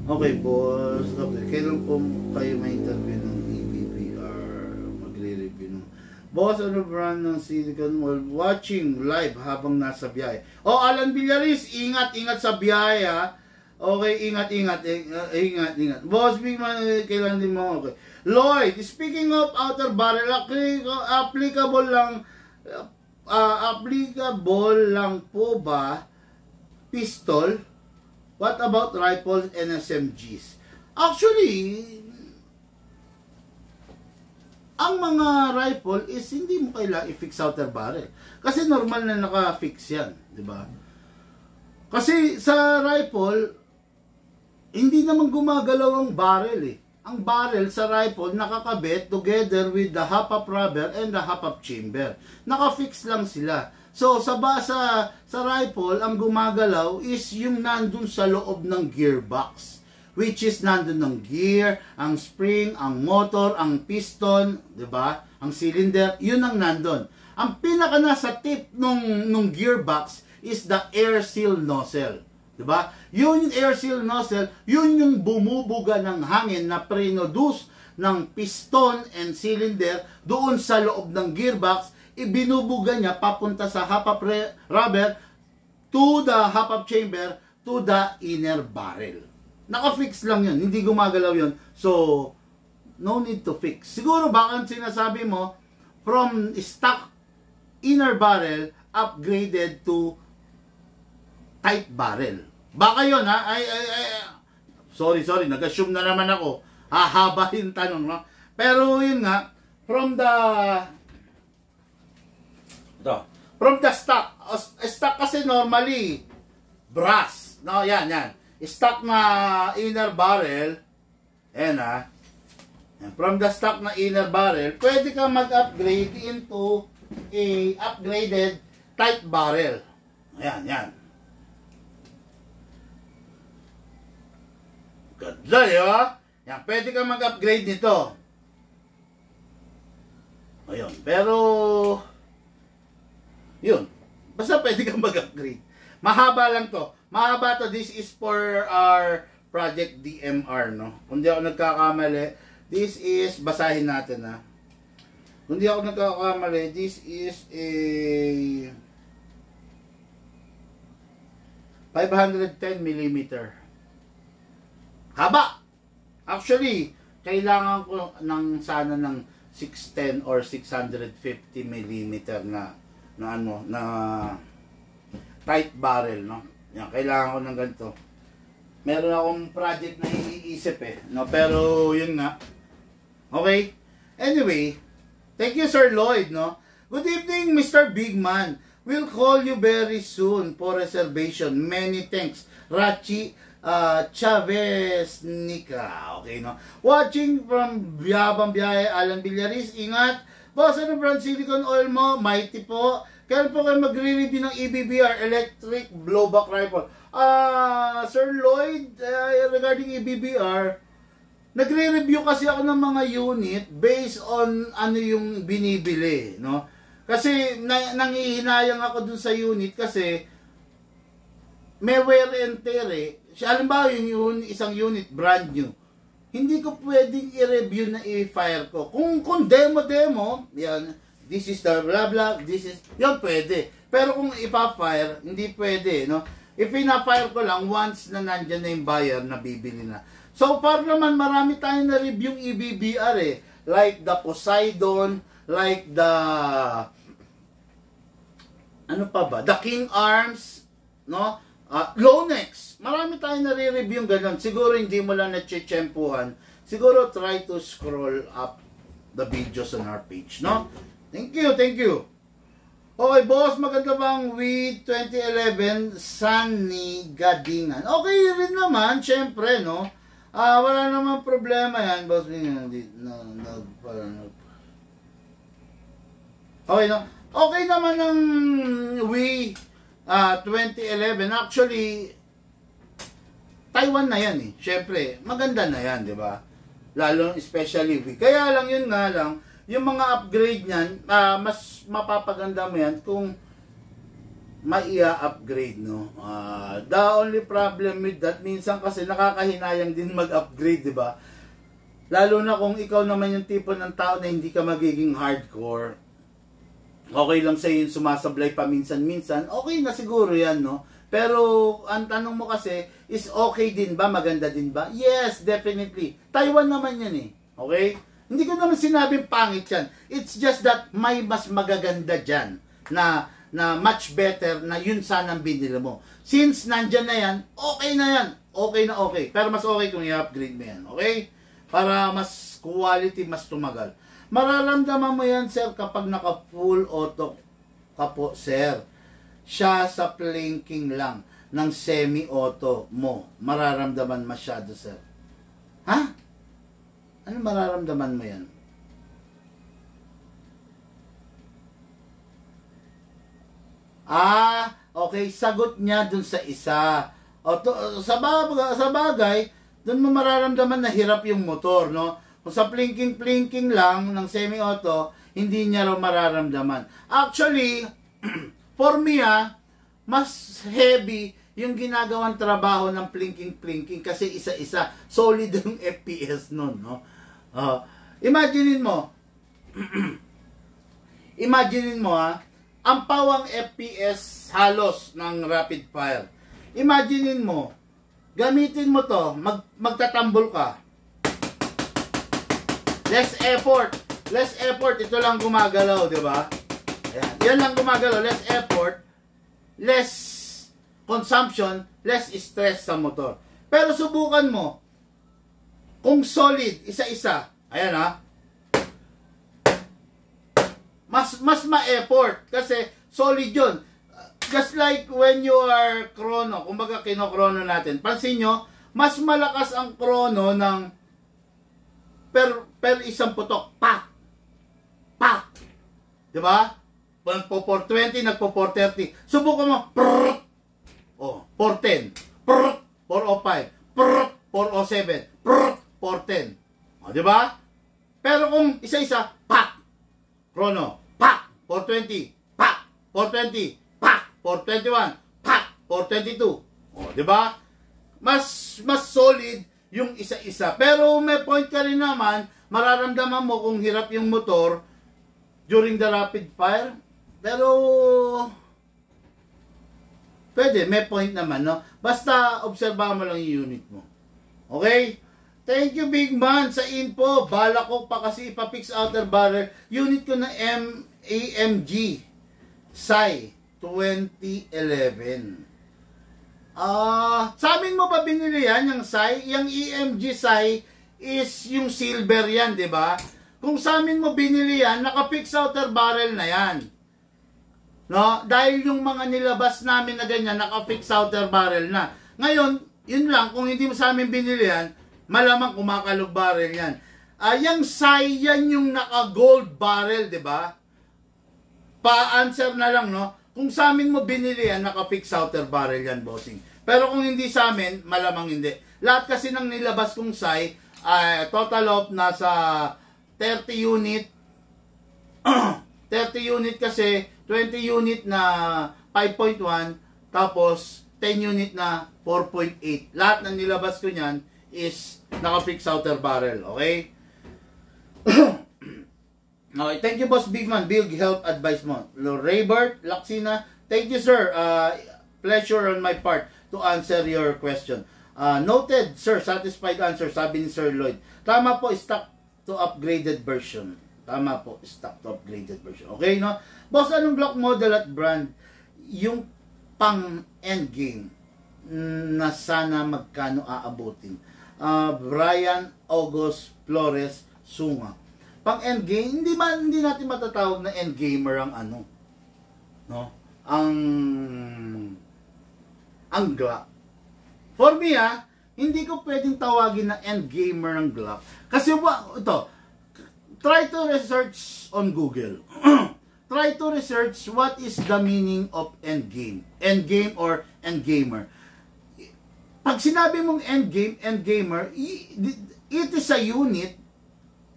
Okay, boss. Okay, kailan po kayo may interview ng EPPR? Magre-review ng... Boss, Brandon, Silicon World, watching live habang nasa biyahe. Alan Villaris, ingat sa biyahe ha. Okay, ingat. Boss, big man, kailan din mo, okay. Lloyd, speaking of outer barrel, applicable lang po ba pistol? What about rifles and SMGs? Actually, ang mga rifle is hindi mo kailangan i-fix outer barrel. Kasi normal na naka-fix yan, di ba? Kasi sa rifle, hindi naman gumagalaw ang barrel Ang barrel sa rifle nakakabit together with the hop-up rubber and the hop-up chamber. Naka-fix lang sila. So, sa rifle, ang gumagalaw is yung nandun sa loob ng gearbox. Which is nandun ng gear, ang spring, ang motor, ang piston, di ba? Ang cylinder, yun ang nandun. Ang pinaka nasa tip nung gearbox is the air seal nozzle. Diba? Yun yung air seal nozzle, yun yung bumubuga ng hangin na produce ng piston and cylinder doon sa loob ng gearbox, ibinubuga niya papunta sa hop-up rubber to the hop-up chamber to the inner barrel. Naka-fix lang yun, hindi gumagalaw yun. So, no need to fix. Siguro baka sinasabi mo, from stock inner barrel, upgraded to tight barrel. Baka yun ha, sorry, nag-assume na naman ako. Hahaba yung tanong, no? Pero yun nga, from the stock kasi normally, brass, no? Yan. Stock na inner barrel, from the stock na inner barrel, pwede ka mag-upgrade into a upgraded tight barrel. Yan. Ganda, Yan, pwede ka mag-upgrade nito. Ayun, pero yun. Basta pwede ka mag-upgrade. Mahaba lang to. Mahaba to. This is for our project DMR, no? Kung di ako nagkakamali, this is, basahin natin, ha? Kung di ako nagkakamali, this is a 510mm. Haba! Actually, kailangan ko sana ng 610 or 650mm na tight barrel, no? Yan, kailangan ko ng ganito. Meron akong project na iniisip no? Pero yun nga, Okay? Anyway, thank you, Sir Lloyd, no? Good evening, Mr. Bigman. We'll call you very soon for reservation. Many thanks. Rachi Chavez Nika. Okay, no? Watching from Biyabang Biyahe, Alan Villaris. Ingat. Boss, ano brand silicone oil mo? Mighty po. Kailan po kayo magre-review ng EBBR, Electric Blowback Rifle? Sir Lloyd, regarding EBBR, nagre-review kasi ako ng mga unit based on ano yung binibili, no? Kasi nangihinayang ako dun sa unit kasi may wear and tear eh. Halimbawa yung isang unit brand new, hindi ko pwedeng i-review na i-fire ko. Kung demo, yan, this is the blah blah, this is, yan pwede. Pero kung ipa-fire, hindi pwede, no? If ina-fire ko lang, once na nandyan na yung buyer, na bibili na. So far naman, marami tayong na-review EBBR eh. Like the Poseidon, like the, ano pa ba? The King Arms, no? Lonex. Marami tayong nare-review ganun. Siguro hindi mo lang na-chempuhan. Siguro try to scroll up the videos on our page, no? Thank you, thank you. Okay, boss, maganda bang with 2011 Sunny Gadingan? Okay rin naman, syempre, no? Wala naman problema yan, boss. Okay, no? Okay naman ng Wii 2011. Actually, Taiwan na yan eh. Syempre, maganda na yan, di ba? Lalo, especially Wii. Kaya lang, yun nga lang, yung mga upgrade niyan, mas mapapaganda mo yan kung maia-upgrade, no? The only problem with that, minsan kasi nakakahinayang din mag-upgrade, di ba? Lalo na kung ikaw naman yung tipo ng tao na hindi ka magiging hardcore. Okay lang sa'yo yung sumasablay pa minsan-minsan, okay na siguro yan, no? Pero ang tanong mo kasi, is okay din ba? Maganda din ba? Yes, definitely. Taiwan naman yan eh. Okay? Hindi ko naman sinabing pangit yan. It's just that may mas magaganda dyan na much better na yun sanang binili mo. Since nandyan na yan, okay na yan. Okay na okay. Pero mas okay kung i-upgrade mo yan. Okay? Para mas quality, mas tumagal. Mararamdaman mo yan, sir, kapag naka full auto ka po, sir. Siya sa plinking lang ng semi-auto mo. Mararamdaman masyado, sir. Ha? Ano mararamdaman mo yan? Okay. Sagot niya dun sa isa. Sa bagay, dun mo mararamdaman na hirap yung motor, no? Kung sa plinking lang ng semi-auto, hindi niya raw mararamdaman. Actually, for me, mas heavy yung ginagawang trabaho ng plinking kasi isa-isa. Solid yung FPS nun, no? Imaginein mo, ang pawang FPS halos ng rapid fire. Imaginein mo, gamitin mo to, magtatambol ka. Less effort, ito lang gumagalaw, di ba? Yan lang gumagalaw, less effort, less consumption, less stress sa motor. Pero subukan mo, kung solid, isa-isa, ayan mas ma-effort, kasi solid yun. Just like when you are chrono, kumbaga kinokrono natin, pansin nyo, mas malakas ang chrono ng per isang putok, pak! Diba? Nagpo 420, nagpo 430. Subukan mo, 410, 405, 407, 410. Diba? Pero kung isa-isa, pak! Chrono, pak! 420, pak! 420, pak! 421, pak! 422. Diba? Mas solid yung isa-isa. Pero may point ka rin naman, mararamdaman mo kung hirap yung motor during the rapid fire. Pero pwede, may point naman, no? Basta obserbahan mo lang yung unit mo. Okay? Thank you, Big Man, sa info. Bala ko pa kasi ipapix outer barrel. Unit ko na AMG SAI 2011. Sa amin mo ba binili yan, yung SAI? Yung EMG SAI is yung silver yan, di ba? Kung sa amin mo binili yan, naka-fix outer barrel na yan. No? Dahil yung mga nilabas namin na ganyan, naka-fix outer barrel na. Ngayon, yun lang, kung hindi mo sa amin binili yan, malamang kumakalog barrel yan. Yung SAI, yan yung naka-gold barrel, di ba? Pa-answer na lang, no? Kung sa amin mo binili yan, naka-fix outer barrel yan, bossing. Pero kung hindi sa amin, malamang hindi. Lahat kasi ng nilabas kong SAI, total of nasa 30 unit. 30 unit kasi, 20 unit na 5.1, tapos 10 unit na 4.8. Lahat ng nilabas ko niyan is naka-fix outer barrel, okay? Okay, thank you, Boss Bigman. Big health advice mo. Raybert, Laksina, thank you, sir. Pleasure on my part to answer your question. Noted, sir. Satisfied answer, sabi ni Sir Lloyd. Tama po, stock to upgraded version. Tama po, stock to upgraded version. Okay, no? Boss, anong Glock model at brand? Yung pang endgame na sana magkano aabutin? Brian August Flores Sunga. Pang endgame, hindi natin matatawag na endgamer ang ano, no? Ang Glock. For me, hindi ko pwedeng tawagin na endgamer ng Glock. Kasi ito, try to research on Google. Try to research what is the meaning of endgame. Endgame or endgamer. Pag sinabi mong endgame, endgamer, it is a unit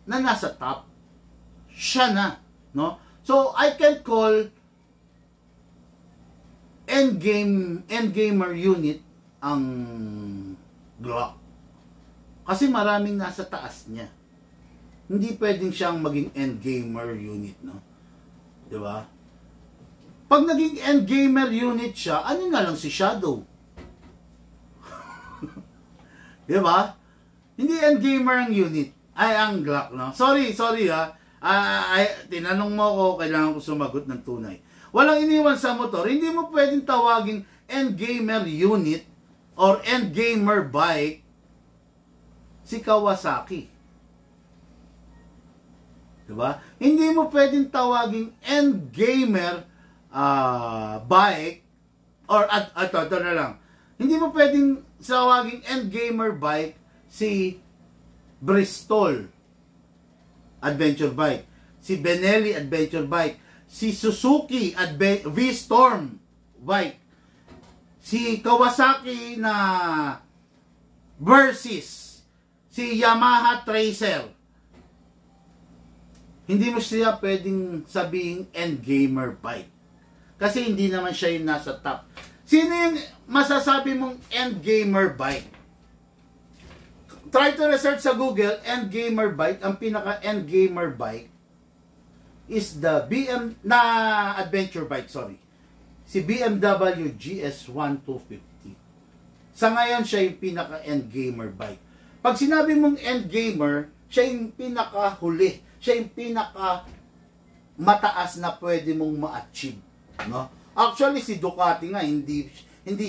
na nasa top. Siya na, no? So I can call endgamer unit ang Glock. Kasi maraming nasa taas niya. Hindi pwedeng siyang maging endgamer unit, no? 'Di ba? Pag naging endgamer unit siya, ano na lang si Shadow? 'Di ba? Hindi endgamer ang unit. Ay, ang Glock, no? Sorry tinanong mo ko, kailangan ko sumagot ng tunay. Walang iniwan sa motor. Hindi mo pwedeng tawagin endgamer unit or endgamer bike si Kawasaki. Diba? Hindi mo pwedeng tawagin endgamer bike or ito na lang. Hindi mo pwedeng tawagin endgamer bike si Bristol adventure bike, si Benelli adventure bike, si Suzuki V-Storm bike, si Kawasaki na Versys, si Yamaha Tracer. Hindi mo siya pwedeng sabihin endgamer bike. Kasi hindi naman siya yung nasa top. Sino yung masasabi mong endgamer bike? Try to research sa Google, endgamer bike. Ang pinaka-endgamer bike is the adventure bike, sorry. Si BMW GS1250. Sa ngayon, siya yung pinaka-endgamer bike. Pag sinabi mong endgamer, siya yung pinaka-huli. Siya yung pinaka-mataas na pwede mong ma-achieve. No? Actually, si Ducati nga, hindi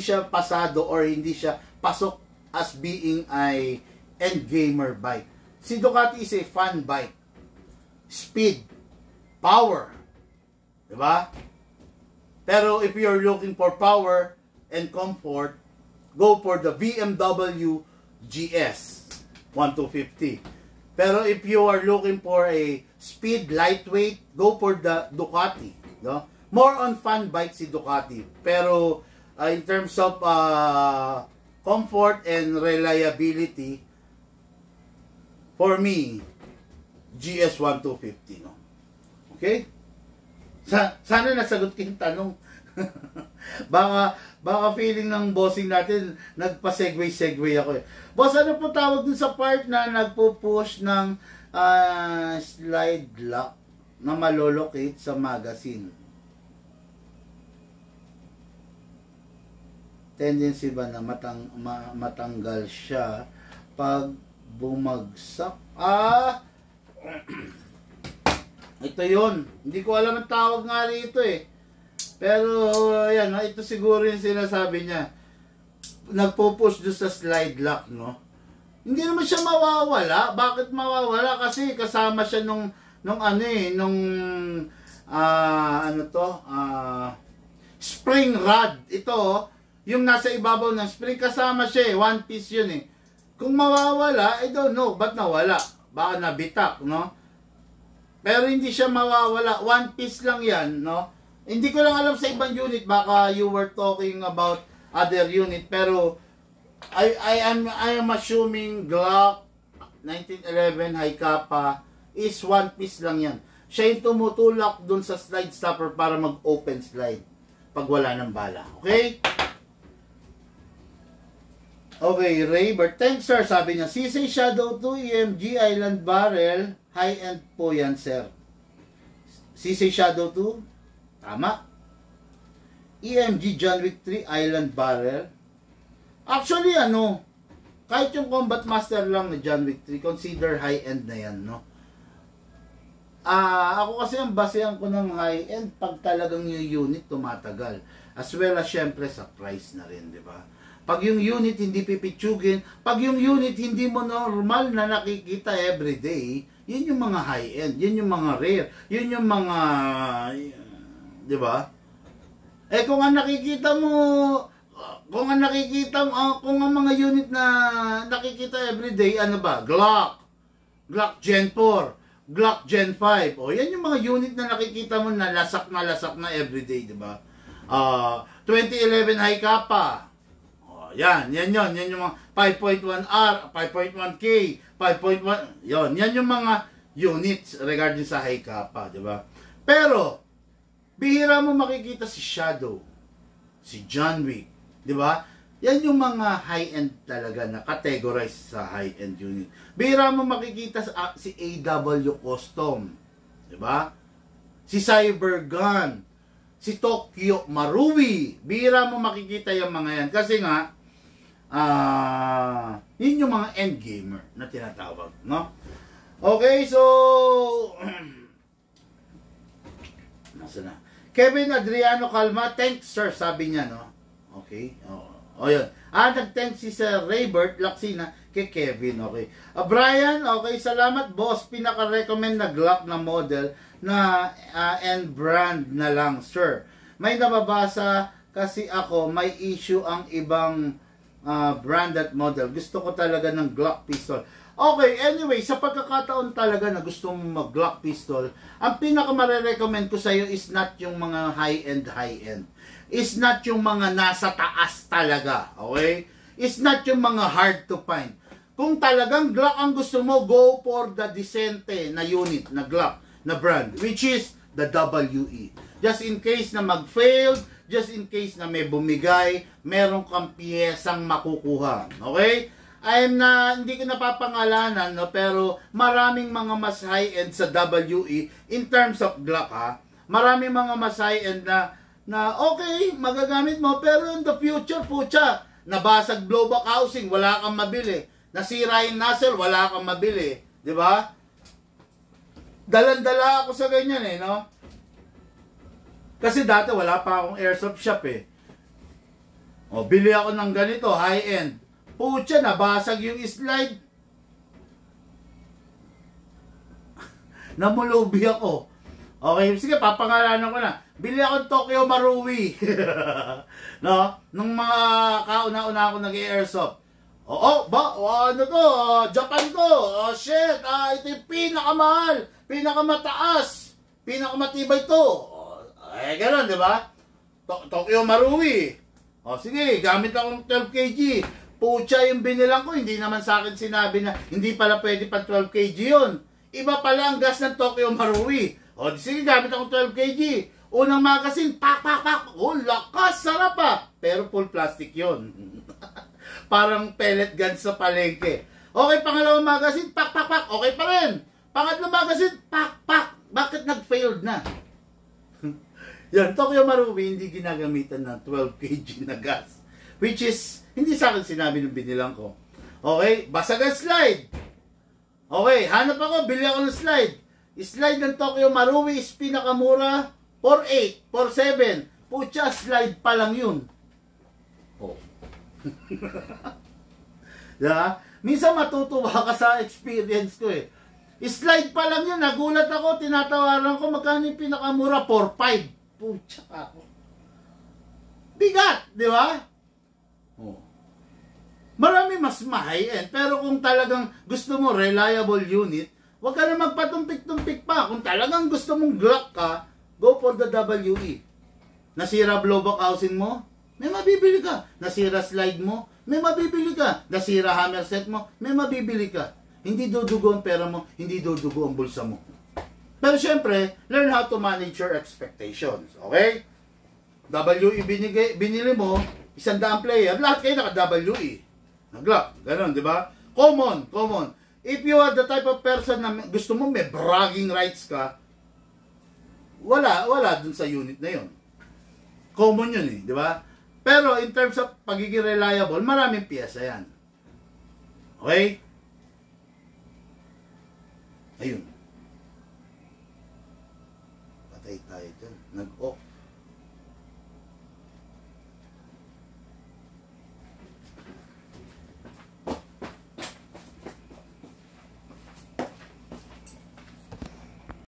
siya pasado or hindi siya pasok as being ay endgamer bike. Si Ducati is a fun bike. Speed. Power. Diba? Pero if you're looking for power and comfort, go for the BMW GS 1250. Pero if you are looking for a speed, lightweight, go for the Ducati. No? More on fun bike si Ducati. Pero in terms of comfort and reliability, for me, GS 1250. No? Okay? Sana nasagot ko yung tanong. baka feeling ng bossing natin, nagpa-segue ako eh. Boss, ano po tawag dun sa part na nagpo-push ng slide lock na malolocate sa magazine? Tendency ba na matanggal siya pag bumagsak? Ito yun. Hindi ko alam ang tawag nga rito eh. Pero, ayan, ito siguro yung sinasabi niya. Nagpo-push doon sa slide lock, no? Hindi naman siya mawawala. Bakit mawawala? Kasi kasama siya nung spring rod. Ito, yung nasa ibabaw ng spring, kasama siya eh. One piece yun eh. Kung mawawala, I don't know. Ba't nawala? Baka nabitak, no? Pero hindi siya mawawala. One piece lang yan, no? Hindi ko lang alam sa ibang unit. Baka you were talking about other unit. Pero, I am assuming Glock 1911 High Kappa is one piece lang yan. Siya yung tumutulak dun sa slide stopper para mag-open slide pag wala ng bala. Okay? Okay, Raybert. Thanks, sir. Sabi niya, CC Shadow 2 EMG Island Barrel. High-end po yan, sir. CC Shadow 2. Tama. EMG John Wick 3 Island Barrel. Actually, kahit yung Combat Master lang na John Wick 3, consider high-end na yan, no? Ako kasi ang basehan ko ng high-end pag talagang yung unit tumatagal. As well as syempre sa price na rin, di ba? Pag yung unit hindi pipitsugin, pag yung unit hindi mo normal na nakikita everyday, yun yung mga high-end, yun yung mga rare, yun yung mga, di ba? Kung ang nakikita mo, kung ang mga unit na nakikita everyday, Glock Gen 4, Glock Gen 5. Yan yung mga unit na nakikita mo na lasak na everyday, di ba? 2011 High Kappa. Yan yung mga 5.1R, 5.1K, 5.1, yan yung mga units regarding sa High Kappa, di ba? Pero bihira mo makikita si Shadow, si John Wick, di ba? Yan yung mga high-end talaga na categorized sa high-end unit. Bihira mo makikita si AW Custom, di ba? Si Cybergun, si Tokyo Marui. Bihira mo makikita yung mga yan. Kasi nga, yun yung mga end gamer na tinatawag, no? Okay, so nasa na? Kevin Adriano Calma, thanks sir, sabi niya, no? Okay, yun. Nag-thanks si Sir Raybert Laksina kay Kevin, okay. Brian, okay, salamat boss, pinaka-recommend na Glock na model na and brand na lang, sir. May nababasa kasi ako, may issue ang ibang brand at model. Gusto ko talaga ng Glock pistol. Okay, anyway, sa pagkakataon talaga na gusto mong mag-Glock pistol, ang pinaka-recommend ko sa iyo is not yung mga high-end. Is not yung mga nasa taas talaga, okay? Is not yung mga hard to find. Kung talagang Glock ang gusto mo, go for the decente na unit, na Glock, na brand, which is the WE. Just in case na mag-fail, just in case na may bumigay, meron kang piyesang makukuha, okay? Hindi ko napapangalanan, no, pero maraming mga mas high-end sa WE in terms of Glock, ha. Maraming mga mas high-end na okay, magagamit mo, pero in the future, pucha, nabasag blowback housing, wala kang mabili. Nasira yung nozzle, wala kang mabili. Di ba? Dalan-dala ako sa ganyan, no? Kasi dati wala pa akong airsoft shop, bili ako ng ganito, high-end. Pucha, nabasag yung slide. Namulubi ako. Okay, sige, papangalanan ko na. Bili ako Tokyo Marui. No? Nung mga kauna-una ako nag-airsoft. Japan to. Shit, ito yung pinakamahal, pinakamataas, pinakamatibay to. Gano'n, di ba? Tokyo Marui. Sige, gamit akong 12 kg. Pucha, yung binilang ko, hindi naman sa akin sinabi na hindi pala pwede pa 12 kg yun. Iba pala ang gas ng Tokyo Marui. Sige, gamit akong 12 kg. Unang magazine, pak. Lakas, sarap pa. Pero full plastic yun. Parang pellet gun sa palengke. Okay, pangalawang magazine, pak. Okay pa rin. Pangatlong magazine, pak. Bakit nag-failed na? Yan, Tokyo Marui, hindi ginagamitan ng 12 kg na gas. Which is, hindi sa akin sinabi nung binilang ko. Okay, basag ang slide. Okay, hanap ako, bili ako ng slide. Slide ng Tokyo Marui is pinakamura, 4.8, 4.7. Pucha, slide pa lang yun. Diba? minsan matutuwa ka sa experience ko eh. Slide pa lang yun, nagulat ako, tinatawaran ko, magkano yung pinakamura? 4.5. Pucha ako. Bigat, di ba? Oh. Marami mas ma-high-end, pero kung talagang gusto mo reliable unit, huwag ka na magpatumpik-tumpik pa. Kung talagang gusto mong Glock ka, go for the WE. Nasira blowback housing mo, may mabibili ka. Nasira slide mo, may mabibili ka. Nasira hammer set mo, may mabibili ka. Hindi dudugo ang pera mo, hindi dudugo ang bulsa mo. Pero syempre, learn how to manage your expectations. Okay? WE binili mo, 100 player, lahat kayo naka-WE. Nag-Glock, ganun, di ba? Common. If you are the type of person na gusto mo may bragging rights ka, wala dun sa unit na yun. Common yun eh, di ba? Pero in terms of pagiging reliable, maraming piyesa yan. Okay? Ayun. Patay tayo dyan. Nag-off.